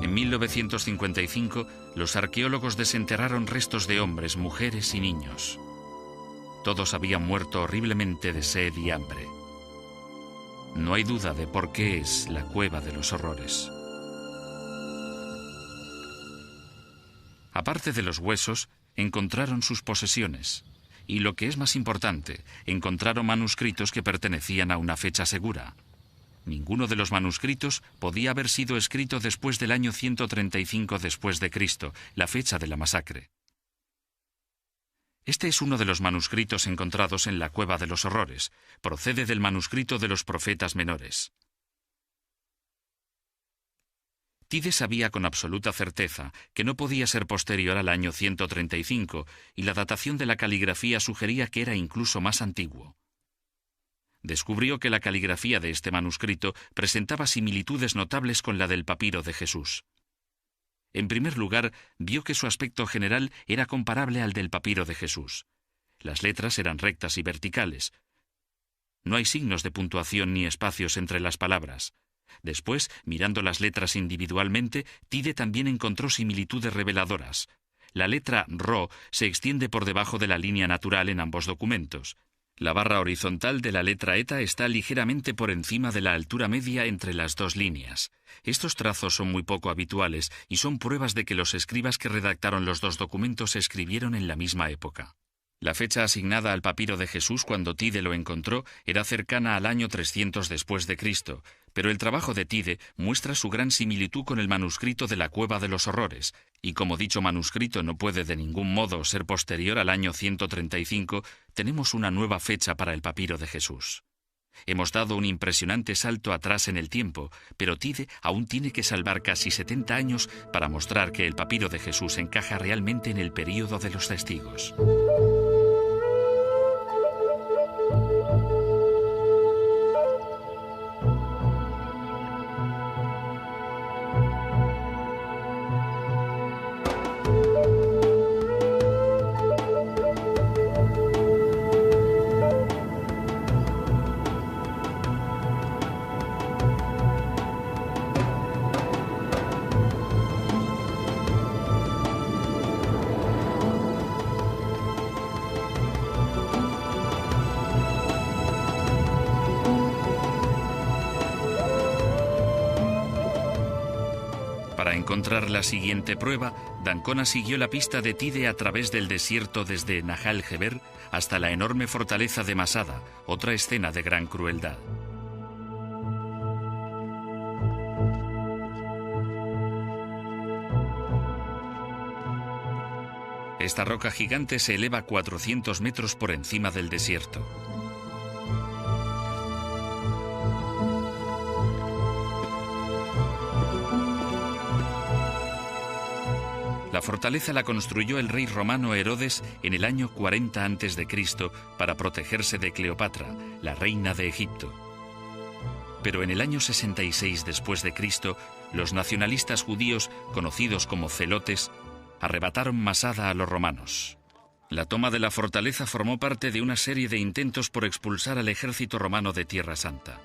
En 1955, los arqueólogos desenterraron restos de hombres, mujeres y niños. Todos habían muerto horriblemente de sed y hambre. No hay duda de por qué es la Cueva de los Horrores. Aparte de los huesos, encontraron sus posesiones. Y lo que es más importante, encontraron manuscritos que pertenecían a una fecha segura. Ninguno de los manuscritos podía haber sido escrito después del año 135 después de Cristo, la fecha de la masacre. Este es uno de los manuscritos encontrados en la Cueva de los Horrores. Procede del manuscrito de los profetas menores. Tide sabía con absoluta certeza que no podía ser posterior al año 135 y la datación de la caligrafía sugería que era incluso más antiguo. Descubrió que la caligrafía de este manuscrito presentaba similitudes notables con la del papiro de Jesús. En primer lugar, vio que su aspecto general era comparable al del papiro de Jesús. Las letras eran rectas y verticales. No hay signos de puntuación ni espacios entre las palabras. Después, mirando las letras individualmente, Tide también encontró similitudes reveladoras. La letra Ro se extiende por debajo de la línea natural en ambos documentos. La barra horizontal de la letra eta está ligeramente por encima de la altura media entre las dos líneas. Estos trazos son muy poco habituales y son pruebas de que los escribas que redactaron los dos documentos se escribieron en la misma época. La fecha asignada al papiro de Jesús cuando Tide lo encontró era cercana al año 300 después de Cristo, pero el trabajo de Tide muestra su gran similitud con el manuscrito de la Cueva de los Horrores, y como dicho manuscrito no puede de ningún modo ser posterior al año 135, tenemos una nueva fecha para el papiro de Jesús. Hemos dado un impresionante salto atrás en el tiempo, pero Tide aún tiene que salvar casi 70 años para mostrar que el papiro de Jesús encaja realmente en el período de los testigos. Para encontrar la siguiente prueba, D'Ancona siguió la pista de Tide a través del desierto desde Nahal Heber hasta la enorme fortaleza de Masada, otra escena de gran crueldad. Esta roca gigante se eleva 400 metros por encima del desierto. La fortaleza la construyó el rey romano Herodes en el año 40 a.C. para protegerse de Cleopatra, la reina de Egipto. Pero en el año 66 después de Cristo, los nacionalistas judíos, conocidos como celotes, arrebataron Masada a los romanos. La toma de la fortaleza formó parte de una serie de intentos por expulsar al ejército romano de Tierra Santa.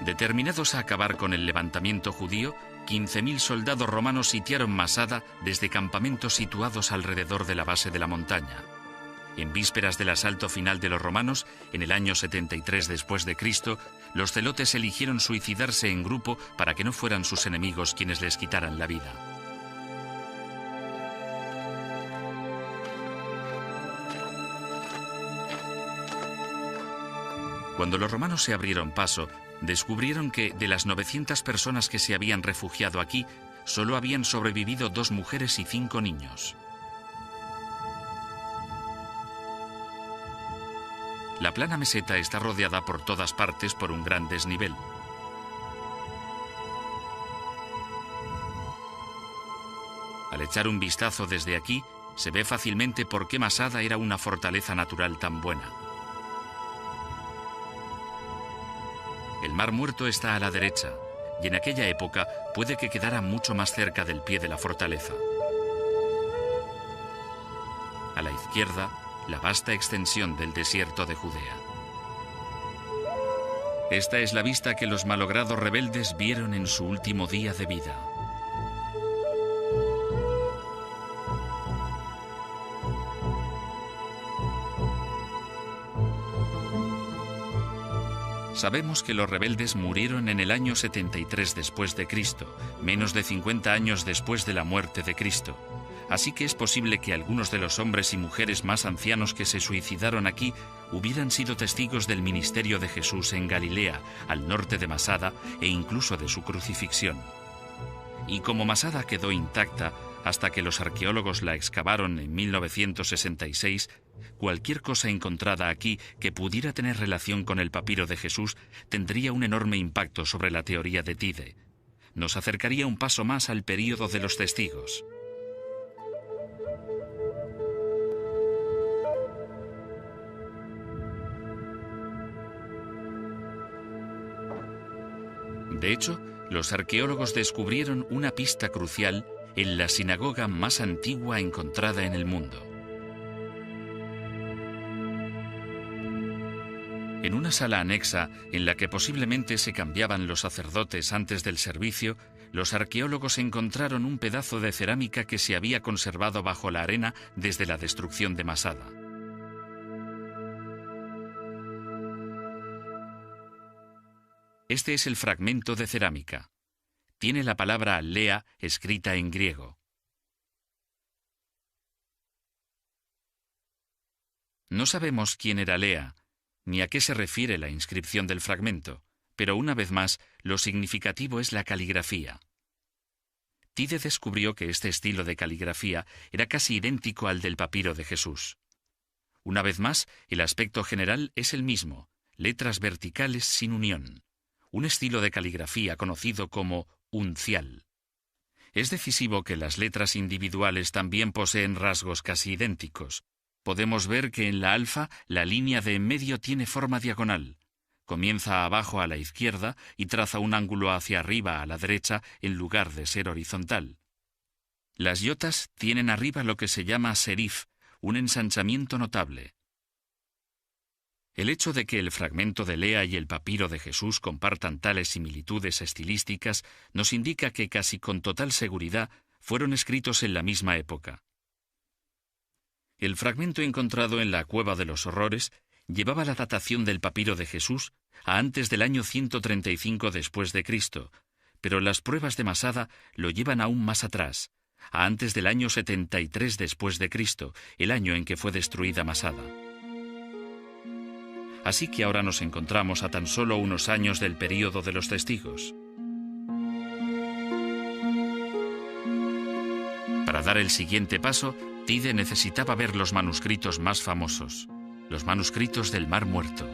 Determinados a acabar con el levantamiento judío, 15.000 soldados romanos sitiaron Masada desde campamentos situados alrededor de la base de la montaña. En vísperas del asalto final de los romanos, en el año 73 después de Cristo, los celotes eligieron suicidarse en grupo para que no fueran sus enemigos quienes les quitaran la vida. Cuando los romanos se abrieron paso, descubrieron que de las 900 personas que se habían refugiado aquí, solo habían sobrevivido 2 mujeres y 5 niños. La plana meseta está rodeada por todas partes por un gran desnivel. Al echar un vistazo desde aquí, se ve fácilmente por qué Masada era una fortaleza natural tan buena. El Mar Muerto está a la derecha, y en aquella época puede que quedara mucho más cerca del pie de la fortaleza. A la izquierda, la vasta extensión del desierto de Judea. Esta es la vista que los malogrados rebeldes vieron en su último día de vida. Sabemos que los rebeldes murieron en el año 73 después de Cristo, menos de 50 años después de la muerte de Cristo. Así que es posible que algunos de los hombres y mujeres más ancianos que se suicidaron aquí hubieran sido testigos del ministerio de Jesús en Galilea, al norte de Masada, e incluso de su crucifixión. Y como Masada quedó intacta hasta que los arqueólogos la excavaron en 1966, cualquier cosa encontrada aquí que pudiera tener relación con el papiro de Jesús tendría un enorme impacto sobre la teoría de Tide. Nos acercaría un paso más al período de los testigos. De hecho, los arqueólogos descubrieron una pista crucial en la sinagoga más antigua encontrada en el mundo. En una sala anexa, en la que posiblemente se cambiaban los sacerdotes antes del servicio, los arqueólogos encontraron un pedazo de cerámica que se había conservado bajo la arena desde la destrucción de Masada. Este es el fragmento de cerámica. Tiene la palabra Lea escrita en griego. No sabemos quién era Lea, ni a qué se refiere la inscripción del fragmento, pero una vez más, lo significativo es la caligrafía. Tide descubrió que este estilo de caligrafía era casi idéntico al del papiro de Jesús. Una vez más, el aspecto general es el mismo, letras verticales sin unión, un estilo de caligrafía conocido como uncial. Es decisivo que las letras individuales también poseen rasgos casi idénticos. Podemos ver que en la alfa la línea de en medio tiene forma diagonal. Comienza abajo a la izquierda y traza un ángulo hacia arriba a la derecha en lugar de ser horizontal. Las iotas tienen arriba lo que se llama serif, un ensanchamiento notable. El hecho de que el fragmento de Lea y el papiro de Jesús compartan tales similitudes estilísticas nos indica que casi con total seguridad fueron escritos en la misma época. El fragmento encontrado en la Cueva de los Horrores llevaba la datación del papiro de Jesús a antes del año 135 después de Cristo, pero las pruebas de Masada lo llevan aún más atrás, a antes del año 73 después de Cristo, el año en que fue destruida Masada. Así que ahora nos encontramos a tan solo unos años del período de los testigos. Para dar el siguiente paso, Tide necesitaba ver los manuscritos más famosos, los manuscritos del Mar Muerto.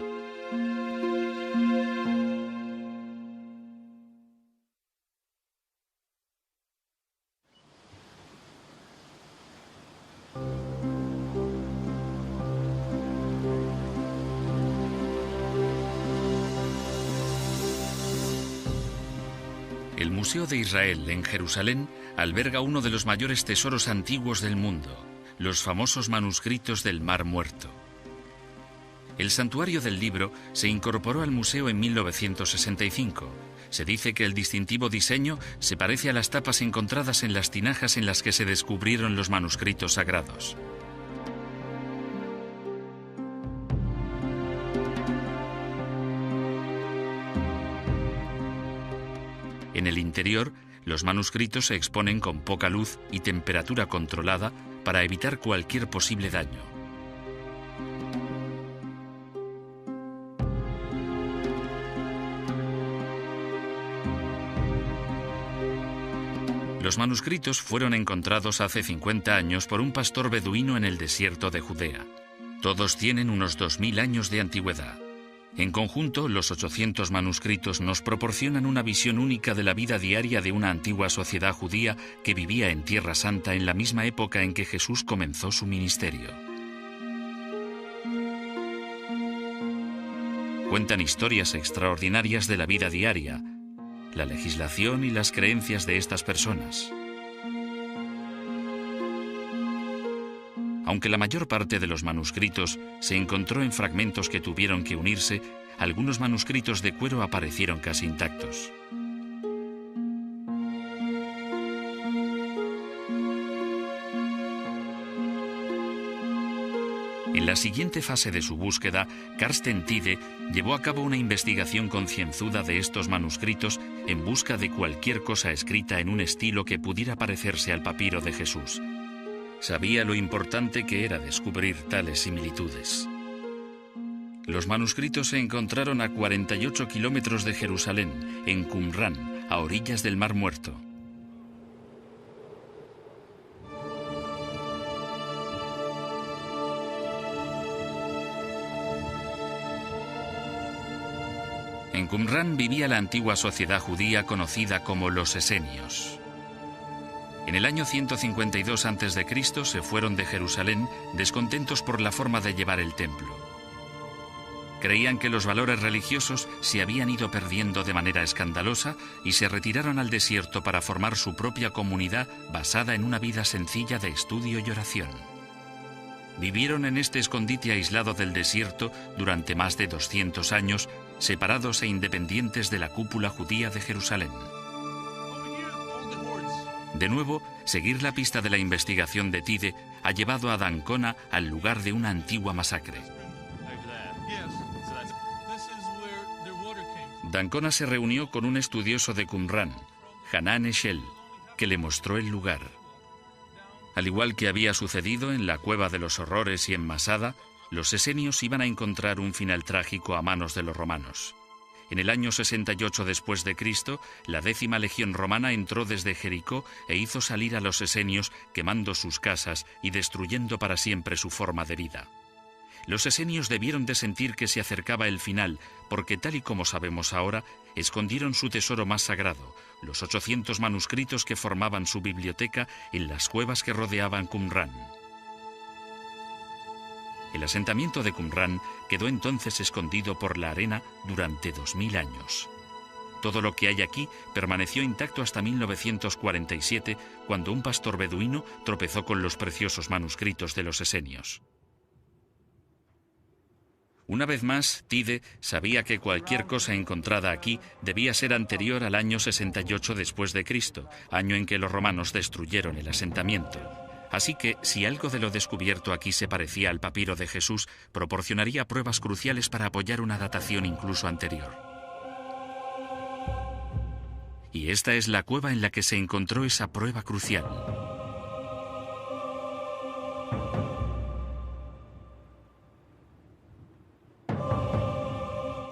El Museo de Israel, en Jerusalén, alberga uno de los mayores tesoros antiguos del mundo, los famosos manuscritos del Mar Muerto. El Santuario del Libro se incorporó al museo en 1965. Se dice que el distintivo diseño se parece a las tapas encontradas en las tinajas en las que se descubrieron los manuscritos sagrados. En el interior, los manuscritos se exponen con poca luz y temperatura controlada para evitar cualquier posible daño. Los manuscritos fueron encontrados hace 50 años por un pastor beduino en el desierto de Judea. Todos tienen unos 2000 años de antigüedad. En conjunto, los 800 manuscritos nos proporcionan una visión única de la vida diaria de una antigua sociedad judía que vivía en Tierra Santa en la misma época en que Jesús comenzó su ministerio. Cuentan historias extraordinarias de la vida diaria, la legislación y las creencias de estas personas. Aunque la mayor parte de los manuscritos se encontró en fragmentos que tuvieron que unirse, algunos manuscritos de cuero aparecieron casi intactos. En la siguiente fase de su búsqueda, Carsten Tide llevó a cabo una investigación concienzuda de estos manuscritos en busca de cualquier cosa escrita en un estilo que pudiera parecerse al papiro de Jesús. Sabía lo importante que era descubrir tales similitudes. Los manuscritos se encontraron a 48 kilómetros de Jerusalén, en Qumran, a orillas del Mar Muerto. En Qumran vivía la antigua sociedad judía conocida como los esenios. En el año 152 a.C. se fueron de Jerusalén descontentos por la forma de llevar el templo. Creían que los valores religiosos se habían ido perdiendo de manera escandalosa y se retiraron al desierto para formar su propia comunidad basada en una vida sencilla de estudio y oración. Vivieron en este escondite aislado del desierto durante más de 200 años, separados e independientes de la cúpula judía de Jerusalén. De nuevo, seguir la pista de la investigación de Tide ha llevado a D'Ancona al lugar de una antigua masacre. D'Ancona se reunió con un estudioso de Qumran, Hanan Eshel, que le mostró el lugar. Al igual que había sucedido en la Cueva de los Horrores y en Masada, los esenios iban a encontrar un final trágico a manos de los romanos. En el año 68 después de Cristo, la 10ª legión romana entró desde Jericó e hizo salir a los esenios, quemando sus casas y destruyendo para siempre su forma de vida. Los esenios debieron de sentir que se acercaba el final, porque tal y como sabemos ahora, escondieron su tesoro más sagrado, los 800 manuscritos que formaban su biblioteca en las cuevas que rodeaban Qumran. El asentamiento de Qumran quedó entonces escondido por la arena durante 2000 años. Todo lo que hay aquí permaneció intacto hasta 1947, cuando un pastor beduino tropezó con los preciosos manuscritos de los esenios. Una vez más, Tide sabía que cualquier cosa encontrada aquí debía ser anterior al año 68 después de Cristo, año en que los romanos destruyeron el asentamiento. Así que, si algo de lo descubierto aquí se parecía al papiro de Jesús, proporcionaría pruebas cruciales para apoyar una datación incluso anterior. Y esta es la cueva en la que se encontró esa prueba crucial.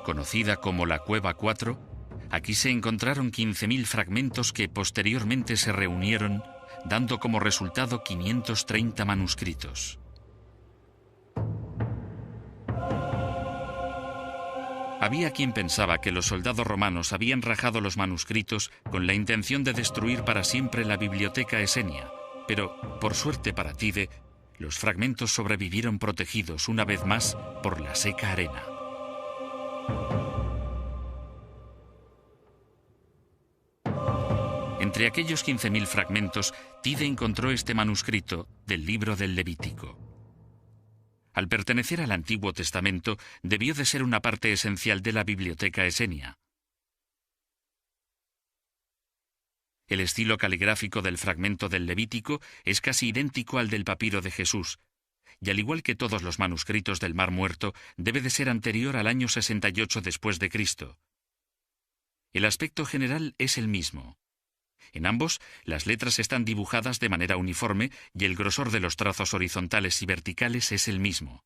Conocida como la Cueva 4, aquí se encontraron 15.000 fragmentos que posteriormente se reunieron dando como resultado 530 manuscritos. Había quien pensaba que los soldados romanos habían rajado los manuscritos con la intención de destruir para siempre la biblioteca esenia, pero, por suerte para Tide, los fragmentos sobrevivieron protegidos una vez más por la seca arena. Entre aquellos 15.000 fragmentos, Tide encontró este manuscrito del libro del Levítico. Al pertenecer al Antiguo Testamento, debió de ser una parte esencial de la biblioteca esenia. El estilo caligráfico del fragmento del Levítico es casi idéntico al del papiro de Jesús, y al igual que todos los manuscritos del Mar Muerto, debe de ser anterior al año 68 después de Cristo. El aspecto general es el mismo. En ambos, las letras están dibujadas de manera uniforme y el grosor de los trazos horizontales y verticales es el mismo.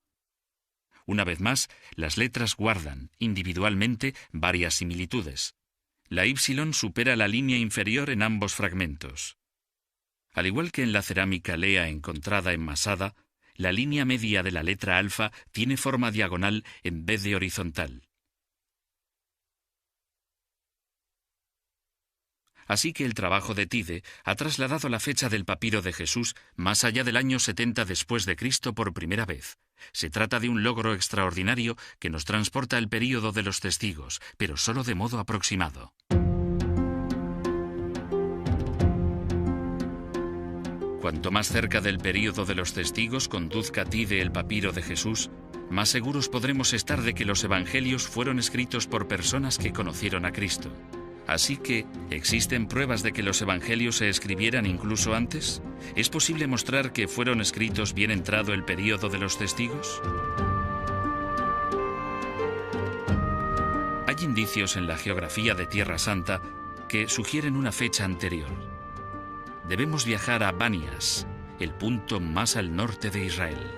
Una vez más, las letras guardan, individualmente, varias similitudes. La Y supera la línea inferior en ambos fragmentos. Al igual que en la cerámica lea encontrada en Masada, la línea media de la letra alfa tiene forma diagonal en vez de horizontal. Así que el trabajo de Tide ha trasladado la fecha del papiro de Jesús más allá del año 70 después de Cristo por primera vez. Se trata de un logro extraordinario que nos transporta al período de los testigos, pero solo de modo aproximado. Cuanto más cerca del período de los testigos conduzca Tide el papiro de Jesús, más seguros podremos estar de que los evangelios fueron escritos por personas que conocieron a Cristo. Así que, ¿existen pruebas de que los evangelios se escribieran incluso antes? ¿Es posible mostrar que fueron escritos bien entrado el período de los testigos? Hay indicios en la geografía de Tierra Santa que sugieren una fecha anterior. Debemos viajar a Banias, el punto más al norte de Israel.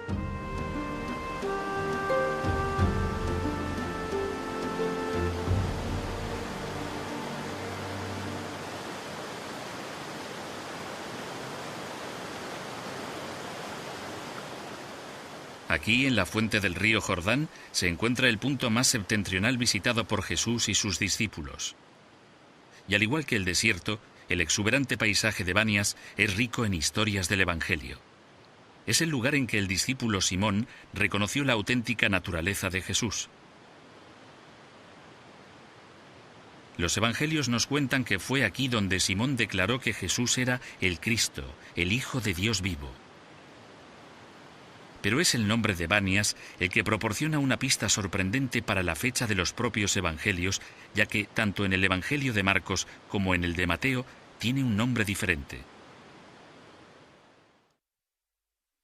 Aquí, en la fuente del río Jordán, se encuentra el punto más septentrional visitado por Jesús y sus discípulos. Y al igual que el desierto, el exuberante paisaje de Banias es rico en historias del Evangelio. Es el lugar en que el discípulo Simón reconoció la auténtica naturaleza de Jesús. Los Evangelios nos cuentan que fue aquí donde Simón declaró que Jesús era el Cristo, el Hijo de Dios vivo. Pero es el nombre de Banias el que proporciona una pista sorprendente para la fecha de los propios evangelios, ya que tanto en el Evangelio de Marcos como en el de Mateo tiene un nombre diferente.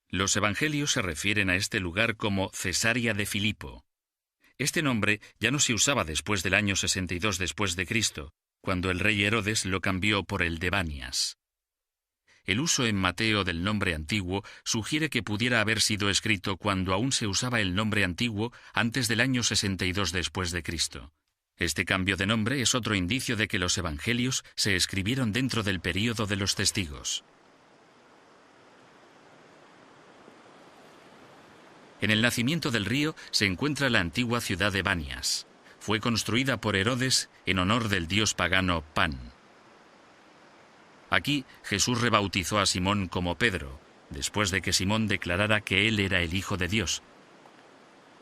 Los evangelios se refieren a este lugar como Cesarea de Filipo. Este nombre ya no se usaba después del año 62 después de Cristo, cuando el rey Herodes lo cambió por el de Banias. El uso en Mateo del nombre antiguo sugiere que pudiera haber sido escrito cuando aún se usaba el nombre antiguo antes del año 62 después de Cristo. Este cambio de nombre es otro indicio de que los evangelios se escribieron dentro del período de los testigos. En el nacimiento del río se encuentra la antigua ciudad de Banias. Fue construida por Herodes en honor del dios pagano Pan. Aquí Jesús rebautizó a Simón como Pedro, después de que Simón declarara que él era el Hijo de Dios.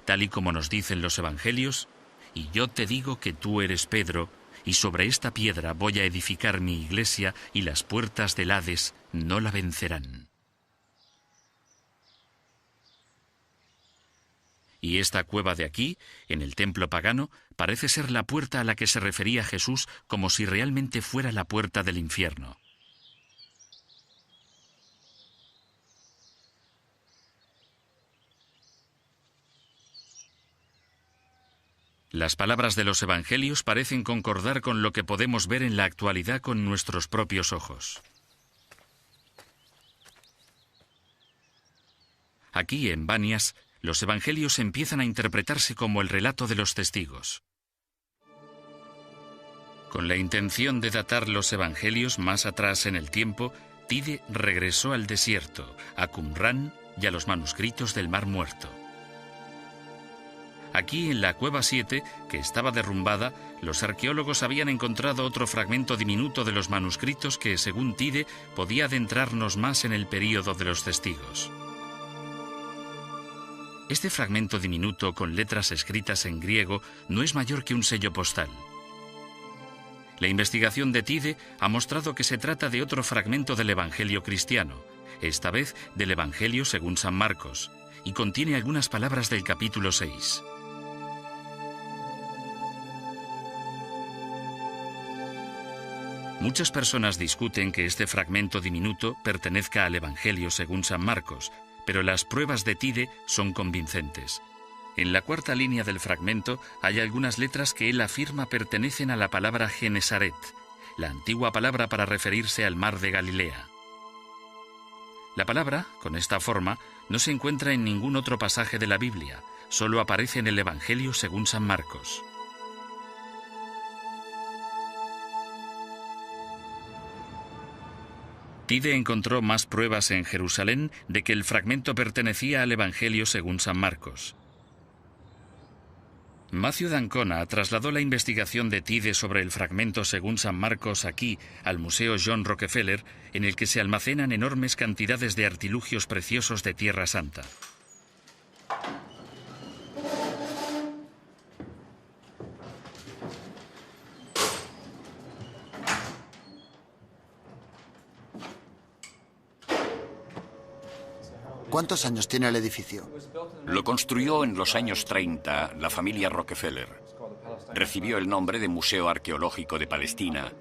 Tal y como nos dicen los evangelios, «Y yo te digo que tú eres Pedro, y sobre esta piedra voy a edificar mi iglesia, y las puertas del Hades no la vencerán». Y esta cueva de aquí, en el templo pagano, parece ser la puerta a la que se refería Jesús como si realmente fuera la puerta del infierno. Las palabras de los evangelios parecen concordar con lo que podemos ver en la actualidad con nuestros propios ojos. Aquí, en Banias, los evangelios empiezan a interpretarse como el relato de los testigos. Con la intención de datar los evangelios más atrás en el tiempo, Tide regresó al desierto, a Qumrán y a los manuscritos del Mar Muerto. Aquí, en la Cueva 7, que estaba derrumbada, los arqueólogos habían encontrado otro fragmento diminuto de los manuscritos que, según Tide, podía adentrarnos más en el período de los testigos. Este fragmento diminuto con letras escritas en griego no es mayor que un sello postal. La investigación de Tide ha mostrado que se trata de otro fragmento del Evangelio cristiano, esta vez del Evangelio según San Marcos, y contiene algunas palabras del capítulo 6. Muchas personas discuten que este fragmento diminuto pertenezca al Evangelio según San Marcos, pero las pruebas de Tide son convincentes. En la cuarta línea del fragmento hay algunas letras que él afirma pertenecen a la palabra Genesaret, la antigua palabra para referirse al mar de Galilea. La palabra, con esta forma, no se encuentra en ningún otro pasaje de la Biblia, solo aparece en el Evangelio según San Marcos. Tide encontró más pruebas en Jerusalén de que el fragmento pertenecía al Evangelio según San Marcos. Matthew d'Ancona trasladó la investigación de Tide sobre el fragmento según San Marcos aquí, al Museo John Rockefeller, en el que se almacenan enormes cantidades de artilugios preciosos de Tierra Santa. ¿Cuántos años tiene el edificio? Lo construyó en los años 30 la familia Rockefeller. Recibió el nombre de Museo Arqueológico de Palestina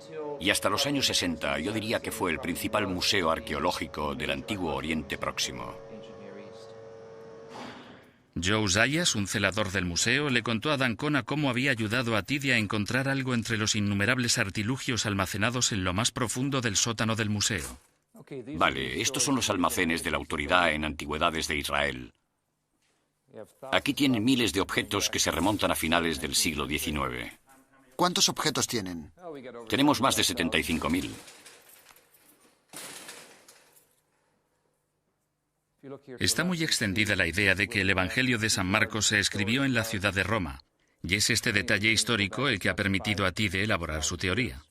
y hasta los años 60 yo diría que fue el principal museo arqueológico del antiguo Oriente Próximo. Joe Zayas, un celador del museo, le contó a d'Ancona cómo había ayudado a Tide a encontrar algo entre los innumerables artilugios almacenados en lo más profundo del sótano del museo. Vale, estos son los almacenes de la Autoridad en Antigüedades de Israel. Aquí tienen miles de objetos que se remontan a finales del siglo XIX. ¿Cuántos objetos tienen? Tenemos más de 75.000. Está muy extendida la idea de que el Evangelio de San Marcos se escribió en la ciudad de Roma, y es este detalle histórico el que ha permitido a Tide elaborar su teoría.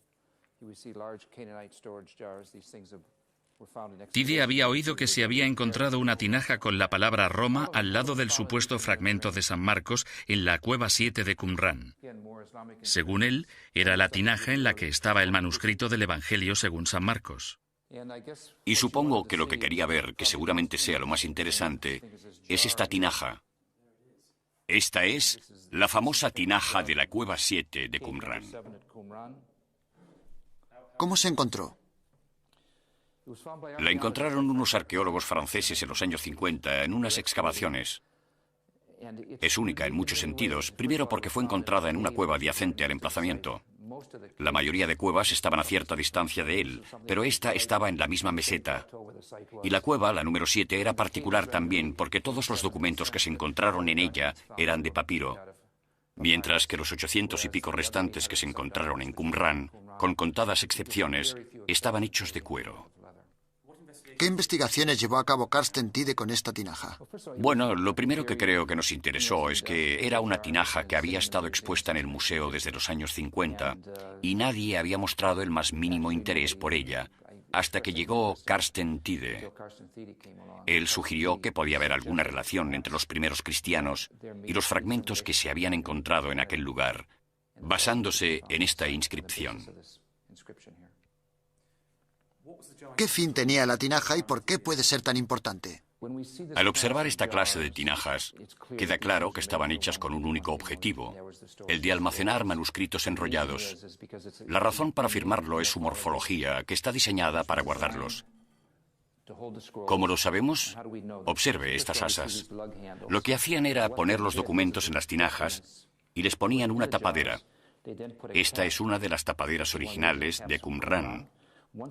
Tide había oído que se había encontrado una tinaja con la palabra Roma al lado del supuesto fragmento de San Marcos en la Cueva 7 de Qumrán. Según él, era la tinaja en la que estaba el manuscrito del Evangelio según San Marcos. Y supongo que lo que quería ver, que seguramente sea lo más interesante, es esta tinaja. Esta es la famosa tinaja de la Cueva 7 de Qumrán. ¿Cómo se encontró? La encontraron unos arqueólogos franceses en los años 50 en unas excavaciones. Es única en muchos sentidos, primero porque fue encontrada en una cueva adyacente al emplazamiento. La mayoría de cuevas estaban a cierta distancia de él, pero esta estaba en la misma meseta. Y la cueva, la número 7, era particular también porque todos los documentos que se encontraron en ella eran de papiro, mientras que los 800 y pico restantes que se encontraron en Qumrán, con contadas excepciones, estaban hechos de cuero. ¿Qué investigaciones llevó a cabo Carsten Tide con esta tinaja? Bueno, lo primero que creo que nos interesó es que era una tinaja que había estado expuesta en el museo desde los años 50 y nadie había mostrado el más mínimo interés por ella hasta que llegó Carsten Tide. Él sugirió que podía haber alguna relación entre los primeros cristianos y los fragmentos que se habían encontrado en aquel lugar, basándose en esta inscripción. ¿Qué fin tenía la tinaja y por qué puede ser tan importante? Al observar esta clase de tinajas, queda claro que estaban hechas con un único objetivo, el de almacenar manuscritos enrollados. La razón para afirmarlo es su morfología, que está diseñada para guardarlos. ¿Cómo lo sabemos? Observe estas asas. Lo que hacían era poner los documentos en las tinajas y les ponían una tapadera. Esta es una de las tapaderas originales de Qumrán.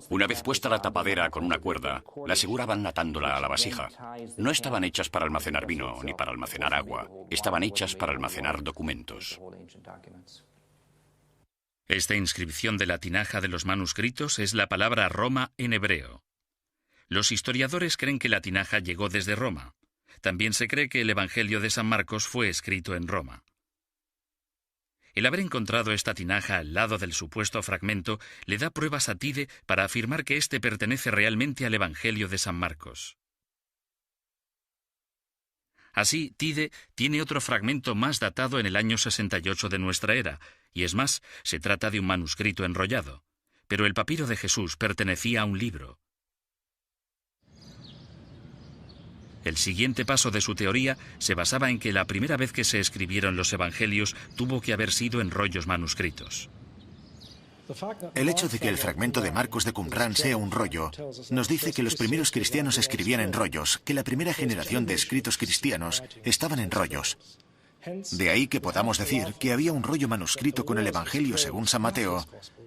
Una vez puesta la tapadera con una cuerda, la aseguraban atándola a la vasija. No estaban hechas para almacenar vino ni para almacenar agua. Estaban hechas para almacenar documentos. Esta inscripción de la tinaja de los manuscritos es la palabra Roma en hebreo. Los historiadores creen que la tinaja llegó desde Roma. También se cree que el Evangelio de San Marcos fue escrito en Roma. El haber encontrado esta tinaja al lado del supuesto fragmento le da pruebas a Tide para afirmar que éste pertenece realmente al Evangelio de San Marcos. Así, Tide tiene otro fragmento más datado en el año 68 de nuestra era, y es más, se trata de un manuscrito enrollado. Pero el papiro de Jesús pertenecía a un libro. El siguiente paso de su teoría se basaba en que la primera vez que se escribieron los evangelios tuvo que haber sido en rollos manuscritos. El hecho de que el fragmento de Marcos de Qumran sea un rollo nos dice que los primeros cristianos escribían en rollos, que la primera generación de escritos cristianos estaban en rollos. De ahí que podamos decir que había un rollo manuscrito con el Evangelio según San Mateo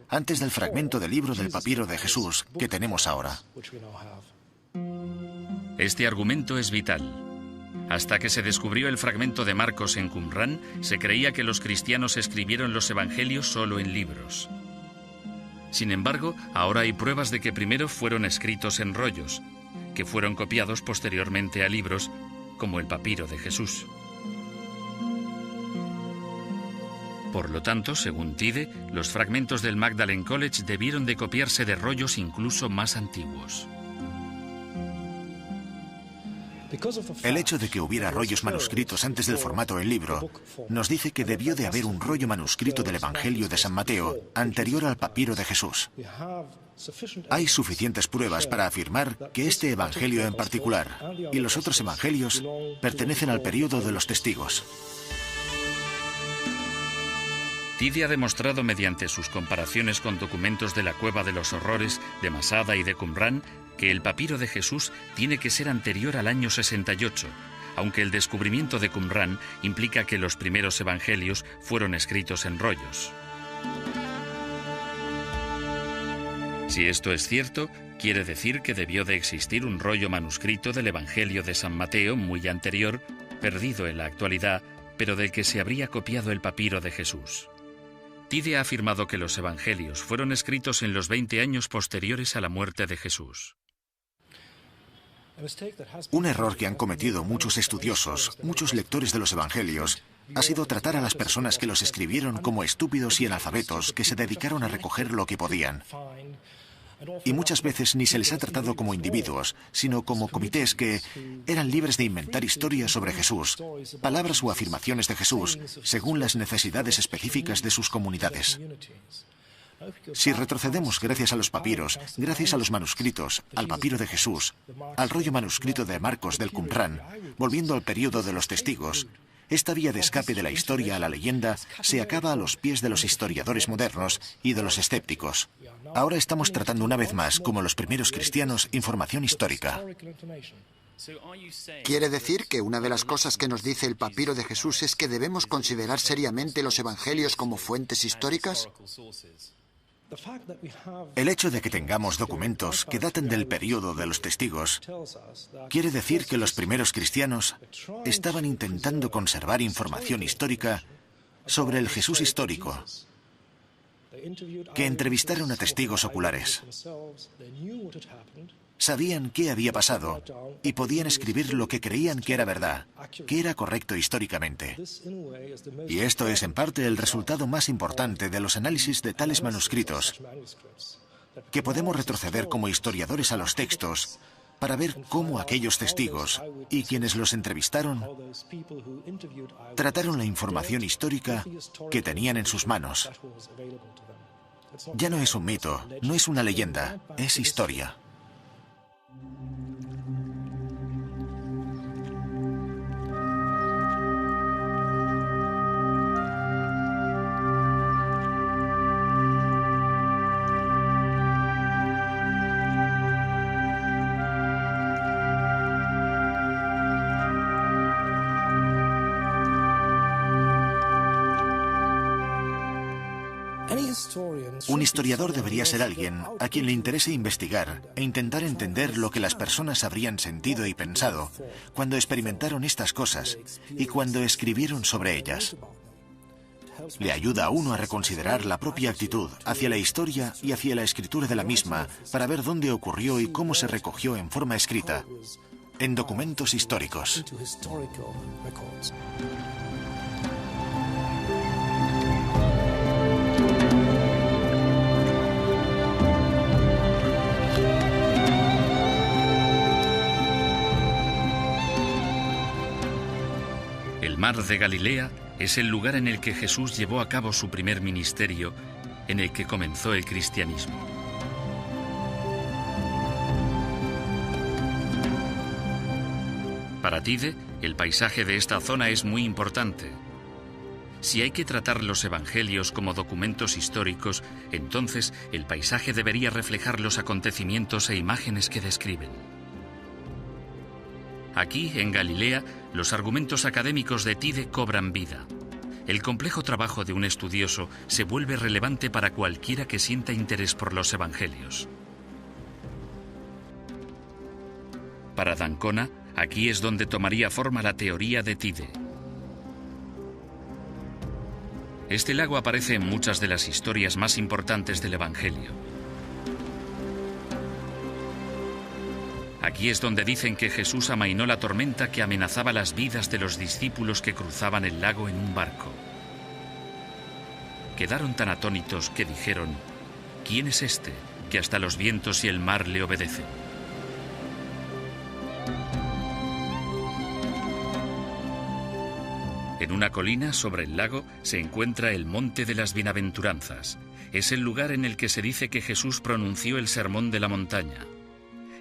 antes del fragmento del libro del papiro de Jesús que tenemos ahora. Este argumento es vital. Hasta que se descubrió el fragmento de Marcos en Qumran, se creía que los cristianos escribieron los evangelios solo en libros. Sin embargo, ahora hay pruebas de que primero fueron escritos en rollos, que fueron copiados posteriormente a libros, como el papiro de Jesús. Por lo tanto, según Tide, los fragmentos del Magdalen College debieron de copiarse de rollos incluso más antiguos. El hecho de que hubiera rollos manuscritos antes del formato en libro nos dice que debió de haber un rollo manuscrito del Evangelio de San Mateo anterior al papiro de Jesús. Hay suficientes pruebas para afirmar que este Evangelio en particular y los otros Evangelios pertenecen al período de los testigos. Tide ha demostrado mediante sus comparaciones con documentos de la Cueva de los Horrores, de Masada y de Qumran, que el papiro de Jesús tiene que ser anterior al año 68, aunque el descubrimiento de Qumran implica que los primeros evangelios fueron escritos en rollos. Si esto es cierto, quiere decir que debió de existir un rollo manuscrito del Evangelio de San Mateo muy anterior, perdido en la actualidad, pero del que se habría copiado el papiro de Jesús. Tide ha afirmado que los evangelios fueron escritos en los 20 años posteriores a la muerte de Jesús. Un error que han cometido muchos estudiosos, muchos lectores de los evangelios, ha sido tratar a las personas que los escribieron como estúpidos y analfabetos que se dedicaron a recoger lo que podían. Y muchas veces ni se les ha tratado como individuos, sino como comités que eran libres de inventar historias sobre Jesús, palabras o afirmaciones de Jesús, según las necesidades específicas de sus comunidades. Si retrocedemos gracias a los papiros, gracias a los manuscritos, al papiro de Jesús, al rollo manuscrito de Marcos del Qumran, volviendo al período de los testigos, esta vía de escape de la historia a la leyenda se acaba a los pies de los historiadores modernos y de los escépticos. Ahora estamos tratando una vez más, como los primeros cristianos, información histórica. ¿Quiere decir que una de las cosas que nos dice el papiro de Jesús es que debemos considerar seriamente los evangelios como fuentes históricas? El hecho de que tengamos documentos que daten del período de los testigos quiere decir que los primeros cristianos estaban intentando conservar información histórica sobre el Jesús histórico, que entrevistaron a testigos oculares. Sabían qué había pasado y podían escribir lo que creían que era verdad, que era correcto históricamente. Y esto es en parte el resultado más importante de los análisis de tales manuscritos, que podemos retroceder como historiadores a los textos para ver cómo aquellos testigos y quienes los entrevistaron trataron la información histórica que tenían en sus manos. Ya no es un mito, no es una leyenda, es historia. Un historiador debería ser alguien a quien le interese investigar e intentar entender lo que las personas habrían sentido y pensado cuando experimentaron estas cosas y cuando escribieron sobre ellas. Le ayuda a uno a reconsiderar la propia actitud hacia la historia y hacia la escritura de la misma para ver dónde ocurrió y cómo se recogió en forma escrita, en documentos históricos. El mar de Galilea es el lugar en el que Jesús llevó a cabo su primer ministerio, en el que comenzó el cristianismo. Para Tide, el paisaje de esta zona es muy importante. Si hay que tratar los evangelios como documentos históricos, entonces el paisaje debería reflejar los acontecimientos e imágenes que describen. Aquí, en Galilea, los argumentos académicos de Tide cobran vida. El complejo trabajo de un estudioso se vuelve relevante para cualquiera que sienta interés por los evangelios. Para d'Ancona, aquí es donde tomaría forma la teoría de Tide. Este lago aparece en muchas de las historias más importantes del Evangelio. Aquí es donde dicen que Jesús amainó la tormenta que amenazaba las vidas de los discípulos que cruzaban el lago en un barco. Quedaron tan atónitos que dijeron: ¿quién es este que hasta los vientos y el mar le obedecen? En una colina sobre el lago se encuentra el Monte de las Bienaventuranzas. Es el lugar en el que se dice que Jesús pronunció el Sermón de la Montaña.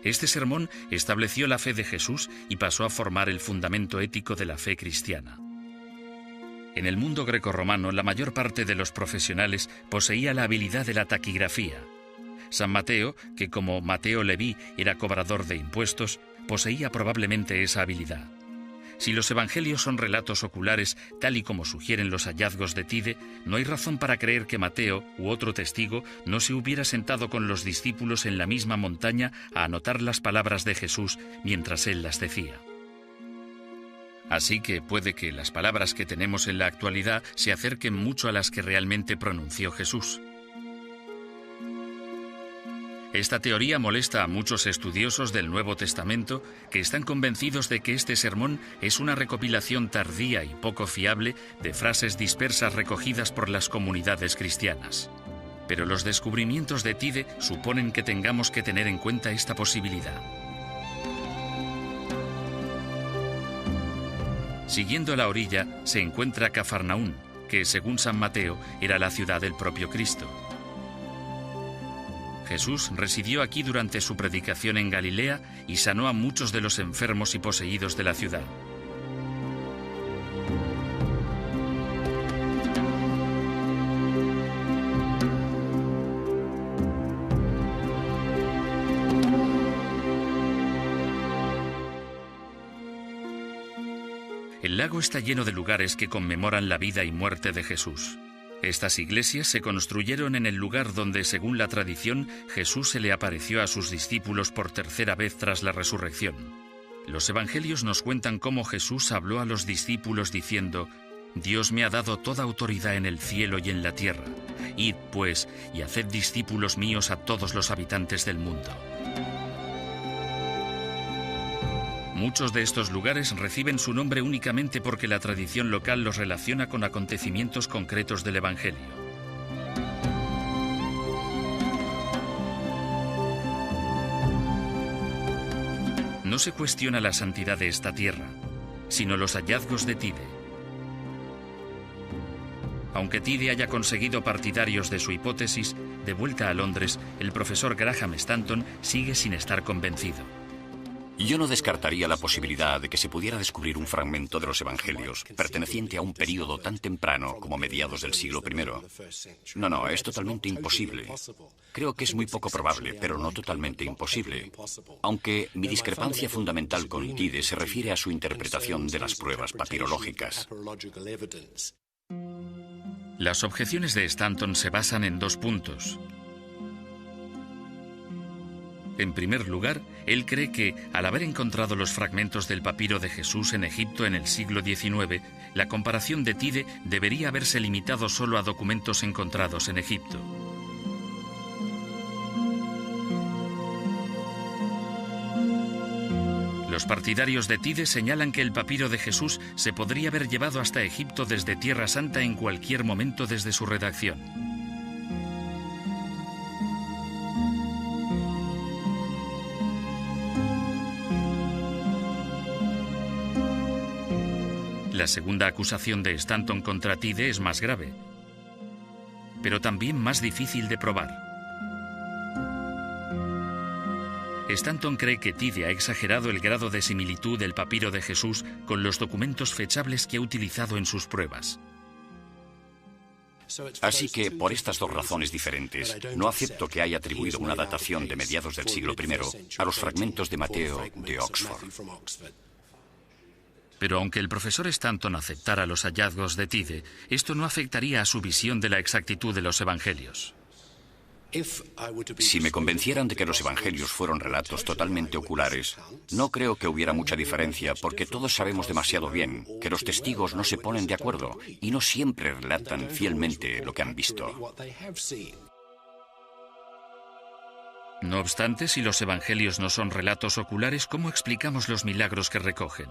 Este sermón estableció la fe de Jesús y pasó a formar el fundamento ético de la fe cristiana. En el mundo grecorromano, la mayor parte de los profesionales poseía la habilidad de la taquigrafía. San Mateo, que como Mateo Leví era cobrador de impuestos, poseía probablemente esa habilidad. Si los evangelios son relatos oculares, tal y como sugieren los hallazgos de Tide, no hay razón para creer que Mateo u otro testigo no se hubiera sentado con los discípulos en la misma montaña a anotar las palabras de Jesús mientras él las decía. Así que puede que las palabras que tenemos en la actualidad se acerquen mucho a las que realmente pronunció Jesús. Esta teoría molesta a muchos estudiosos del Nuevo Testamento que están convencidos de que este sermón es una recopilación tardía y poco fiable de frases dispersas recogidas por las comunidades cristianas. Pero los descubrimientos de Tide suponen que tengamos que tener en cuenta esta posibilidad. Siguiendo la orilla se encuentra Cafarnaún, que según San Mateo era la ciudad del propio Cristo. Jesús residió aquí durante su predicación en Galilea y sanó a muchos de los enfermos y poseídos de la ciudad. El lago está lleno de lugares que conmemoran la vida y muerte de Jesús. Estas iglesias se construyeron en el lugar donde, según la tradición, Jesús se le apareció a sus discípulos por tercera vez tras la resurrección. Los evangelios nos cuentan cómo Jesús habló a los discípulos diciendo: «Dios me ha dado toda autoridad en el cielo y en la tierra. Id, pues, y haced discípulos míos a todos los habitantes del mundo». Muchos de estos lugares reciben su nombre únicamente porque la tradición local los relaciona con acontecimientos concretos del Evangelio. No se cuestiona la santidad de esta tierra, sino los hallazgos de Tide. Aunque Tide haya conseguido partidarios de su hipótesis, de vuelta a Londres, el profesor Graham Stanton sigue sin estar convencido. Yo no descartaría la posibilidad de que se pudiera descubrir un fragmento de los evangelios perteneciente a un período tan temprano como mediados del siglo I. No, es totalmente imposible. Creo que es muy poco probable, pero no totalmente imposible. Aunque mi discrepancia fundamental con Tide se refiere a su interpretación de las pruebas papirológicas. Las objeciones de Stanton se basan en dos puntos. En primer lugar, Él cree que, al haber encontrado los fragmentos del papiro de Jesús en Egipto en el siglo XIX, la comparación de Tide debería haberse limitado solo a documentos encontrados en Egipto. Los partidarios de Tide señalan que el papiro de Jesús se podría haber llevado hasta Egipto desde Tierra Santa en cualquier momento desde su redacción. La segunda acusación de Stanton contra Tide es más grave, pero también más difícil de probar. Stanton cree que Tide ha exagerado el grado de similitud del papiro de Jesús con los documentos fechables que ha utilizado en sus pruebas. Así que, por estas dos razones diferentes, no acepto que haya atribuido una datación de mediados del siglo I a los fragmentos de Mateo de Oxford. Pero aunque el profesor Stanton aceptara los hallazgos de Tide, esto no afectaría a su visión de la exactitud de los evangelios. Si me convencieran de que los evangelios fueron relatos totalmente oculares, no creo que hubiera mucha diferencia, porque todos sabemos demasiado bien que los testigos no se ponen de acuerdo y no siempre relatan fielmente lo que han visto. No obstante, si los evangelios no son relatos oculares, ¿cómo explicamos los milagros que recogen?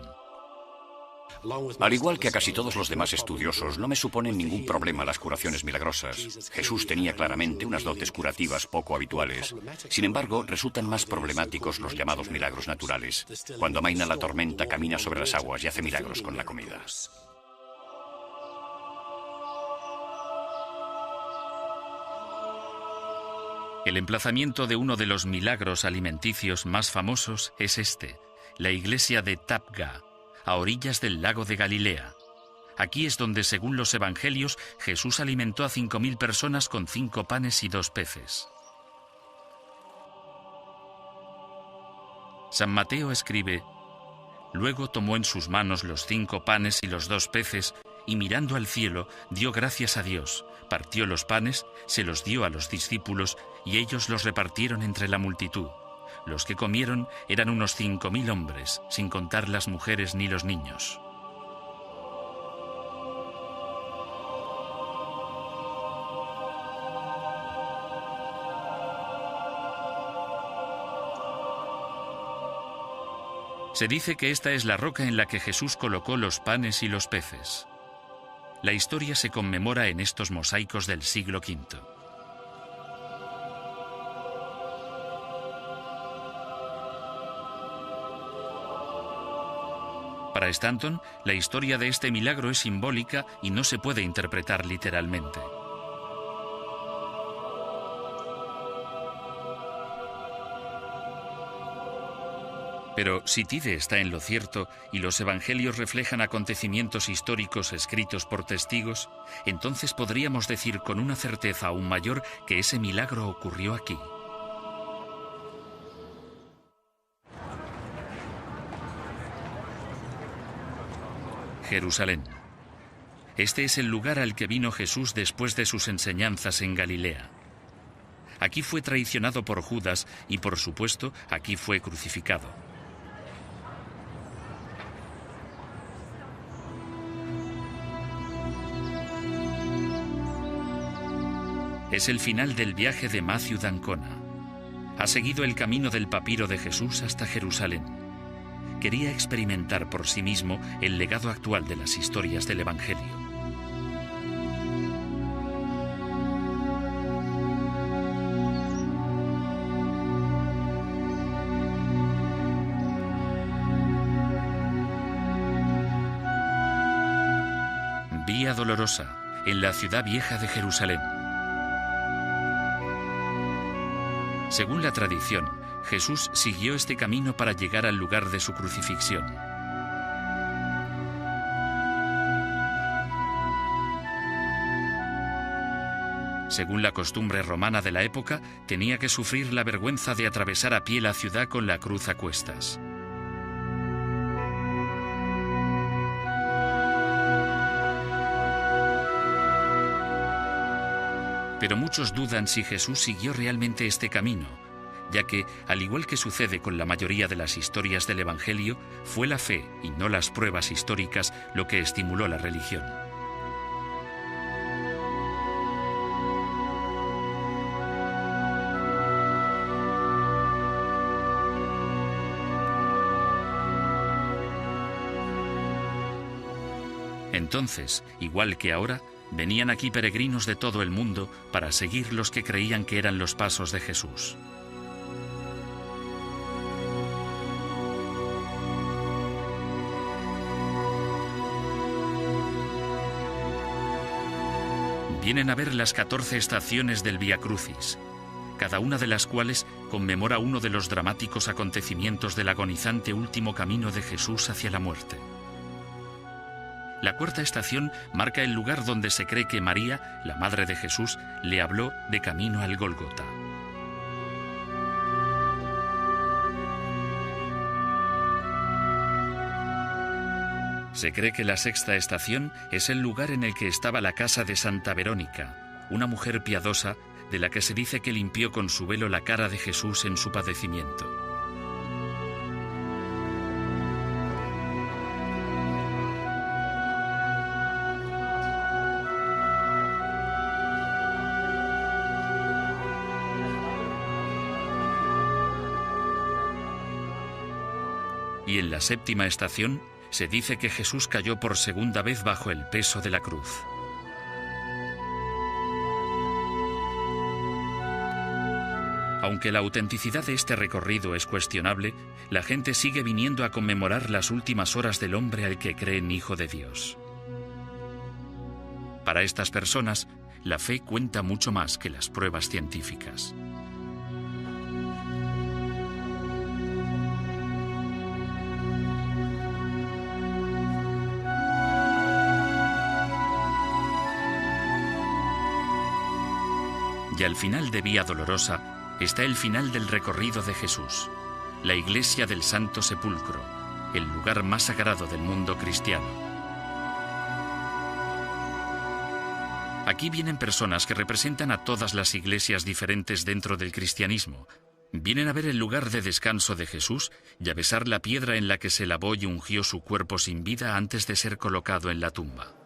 Al igual que a casi todos los demás estudiosos, no me suponen ningún problema las curaciones milagrosas. Jesús tenía claramente unas dotes curativas poco habituales. Sin embargo, resultan más problemáticos los llamados milagros naturales. Cuando amaina la tormenta, camina sobre las aguas y hace milagros con la comida. El emplazamiento de uno de los milagros alimenticios más famosos es este, la iglesia de Tabgha, a orillas del lago de Galilea. Aquí es donde, según los evangelios, Jesús alimentó a 5.000 personas con 5 panes y 2 peces. San Mateo escribe: «Luego tomó en sus manos los 5 panes y los 2 peces, y mirando al cielo, dio gracias a Dios, partió los panes, se los dio a los discípulos, y ellos los repartieron entre la multitud. Los que comieron eran unos 5.000 hombres, sin contar las mujeres ni los niños». Se dice que esta es la roca en la que Jesús colocó los panes y los peces. La historia se conmemora en estos mosaicos del siglo V. Para Stanton, la historia de este milagro es simbólica y no se puede interpretar literalmente. Pero si Tide está en lo cierto y los evangelios reflejan acontecimientos históricos escritos por testigos, entonces podríamos decir con una certeza aún mayor que ese milagro ocurrió aquí. Jerusalén. Este es el lugar al que vino Jesús después de sus enseñanzas en Galilea. Aquí fue traicionado por Judas y, por supuesto, aquí fue crucificado. Es el final del viaje de Matthew d'Ancona. Ha seguido el camino del papiro de Jesús hasta Jerusalén. Quería experimentar por sí mismo el legado actual de las historias del Evangelio. Vía Dolorosa, en la ciudad vieja de Jerusalén. Según la tradición, Jesús siguió este camino para llegar al lugar de su crucifixión. Según la costumbre romana de la época, tenía que sufrir la vergüenza de atravesar a pie la ciudad con la cruz a cuestas. Pero muchos dudan si Jesús siguió realmente este camino. ya que, al igual que sucede con la mayoría de las historias del Evangelio, fue la fe y no las pruebas históricas lo que estimuló la religión. Entonces, igual que ahora, venían aquí peregrinos de todo el mundo para seguir los que creían que eran los pasos de Jesús. Vienen a ver las 14 estaciones del Vía Crucis, cada una de las cuales conmemora uno de los dramáticos acontecimientos del agonizante último camino de Jesús hacia la muerte. La cuarta estación marca el lugar donde se cree que María, la madre de Jesús, le habló de camino al Gólgota. Se cree que la sexta estación es el lugar en el que estaba la casa de Santa Verónica, una mujer piadosa de la que se dice que limpió con su velo la cara de Jesús en su padecimiento. Y en la séptima estación se dice que Jesús cayó por segunda vez bajo el peso de la cruz. Aunque la autenticidad de este recorrido es cuestionable, la gente sigue viniendo a conmemorar las últimas horas del hombre al que creen hijo de Dios. Para estas personas, la fe cuenta mucho más que las pruebas científicas. Y al final de Vía Dolorosa está el final del recorrido de Jesús, la iglesia del Santo Sepulcro, el lugar más sagrado del mundo cristiano. Aquí vienen personas que representan a todas las iglesias diferentes dentro del cristianismo. Vienen a ver el lugar de descanso de Jesús y a besar la piedra en la que se lavó y ungió su cuerpo sin vida antes de ser colocado en la tumba.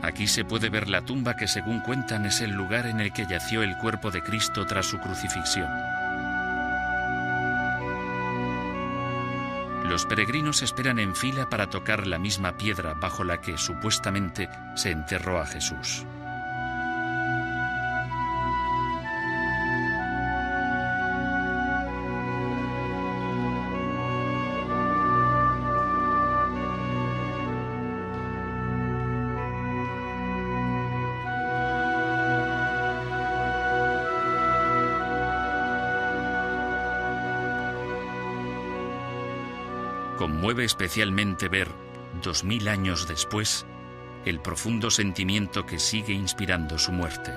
Aquí se puede ver la tumba que, según cuentan, es el lugar en el que yació el cuerpo de Cristo tras su crucifixión. Los peregrinos esperan en fila para tocar la misma piedra bajo la que, supuestamente, se enterró a Jesús. Conmueve especialmente ver, 2000 años después, el profundo sentimiento que sigue inspirando su muerte.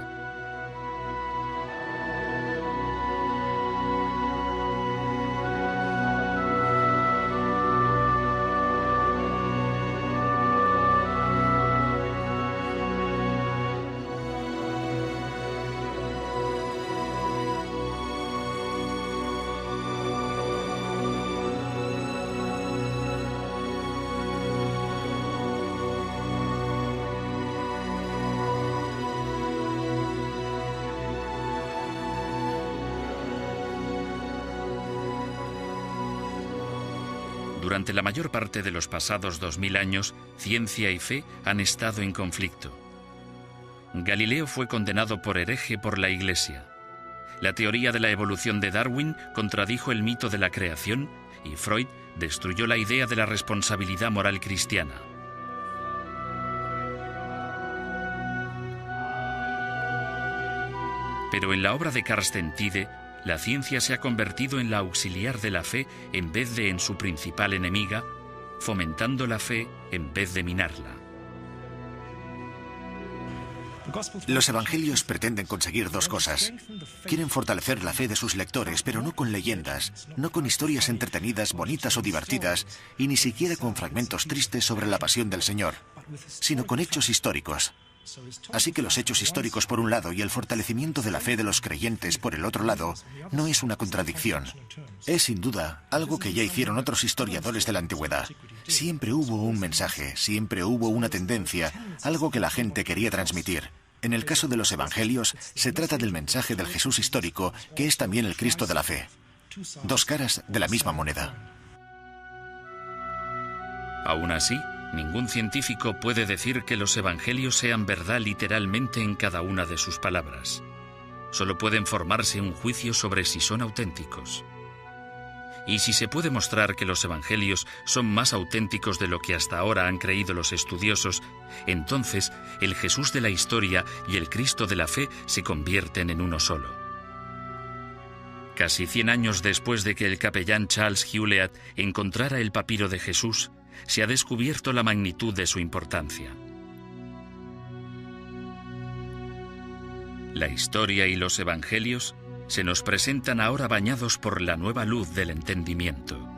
Durante la mayor parte de los pasados 2000 años, ciencia y fe han estado en conflicto. Galileo fue condenado por hereje por la Iglesia. La teoría de la evolución de Darwin contradijo el mito de la creación y Freud destruyó la idea de la responsabilidad moral cristiana. Pero en la obra de Carsten Tide, la ciencia se ha convertido en la auxiliar de la fe en vez de en su principal enemiga, fomentando la fe en vez de minarla. Los evangelios pretenden conseguir dos cosas. Quieren fortalecer la fe de sus lectores, pero no con leyendas, no con historias entretenidas, bonitas o divertidas, y ni siquiera con fragmentos tristes sobre la pasión del Señor, sino con hechos históricos. Así que los hechos históricos por un lado y el fortalecimiento de la fe de los creyentes por el otro lado no es una contradicción. Es sin duda algo que ya hicieron otros historiadores de la antigüedad. Siempre hubo un mensaje, siempre hubo una tendencia, algo que la gente quería transmitir. En el caso de los evangelios, se trata del mensaje del Jesús histórico, que es también el Cristo de la fe. Dos caras de la misma moneda. Aún así, ningún científico puede decir que los evangelios sean verdad literalmente en cada una de sus palabras. Solo pueden formarse un juicio sobre si son auténticos. Y si se puede mostrar que los evangelios son más auténticos de lo que hasta ahora han creído los estudiosos, entonces el Jesús de la historia y el Cristo de la fe se convierten en uno solo. Casi 100 años después de que el capellán Charles Hewlett encontrara el papiro de Jesús, se ha descubierto la magnitud de su importancia. La historia y los evangelios se nos presentan ahora bañados por la nueva luz del entendimiento.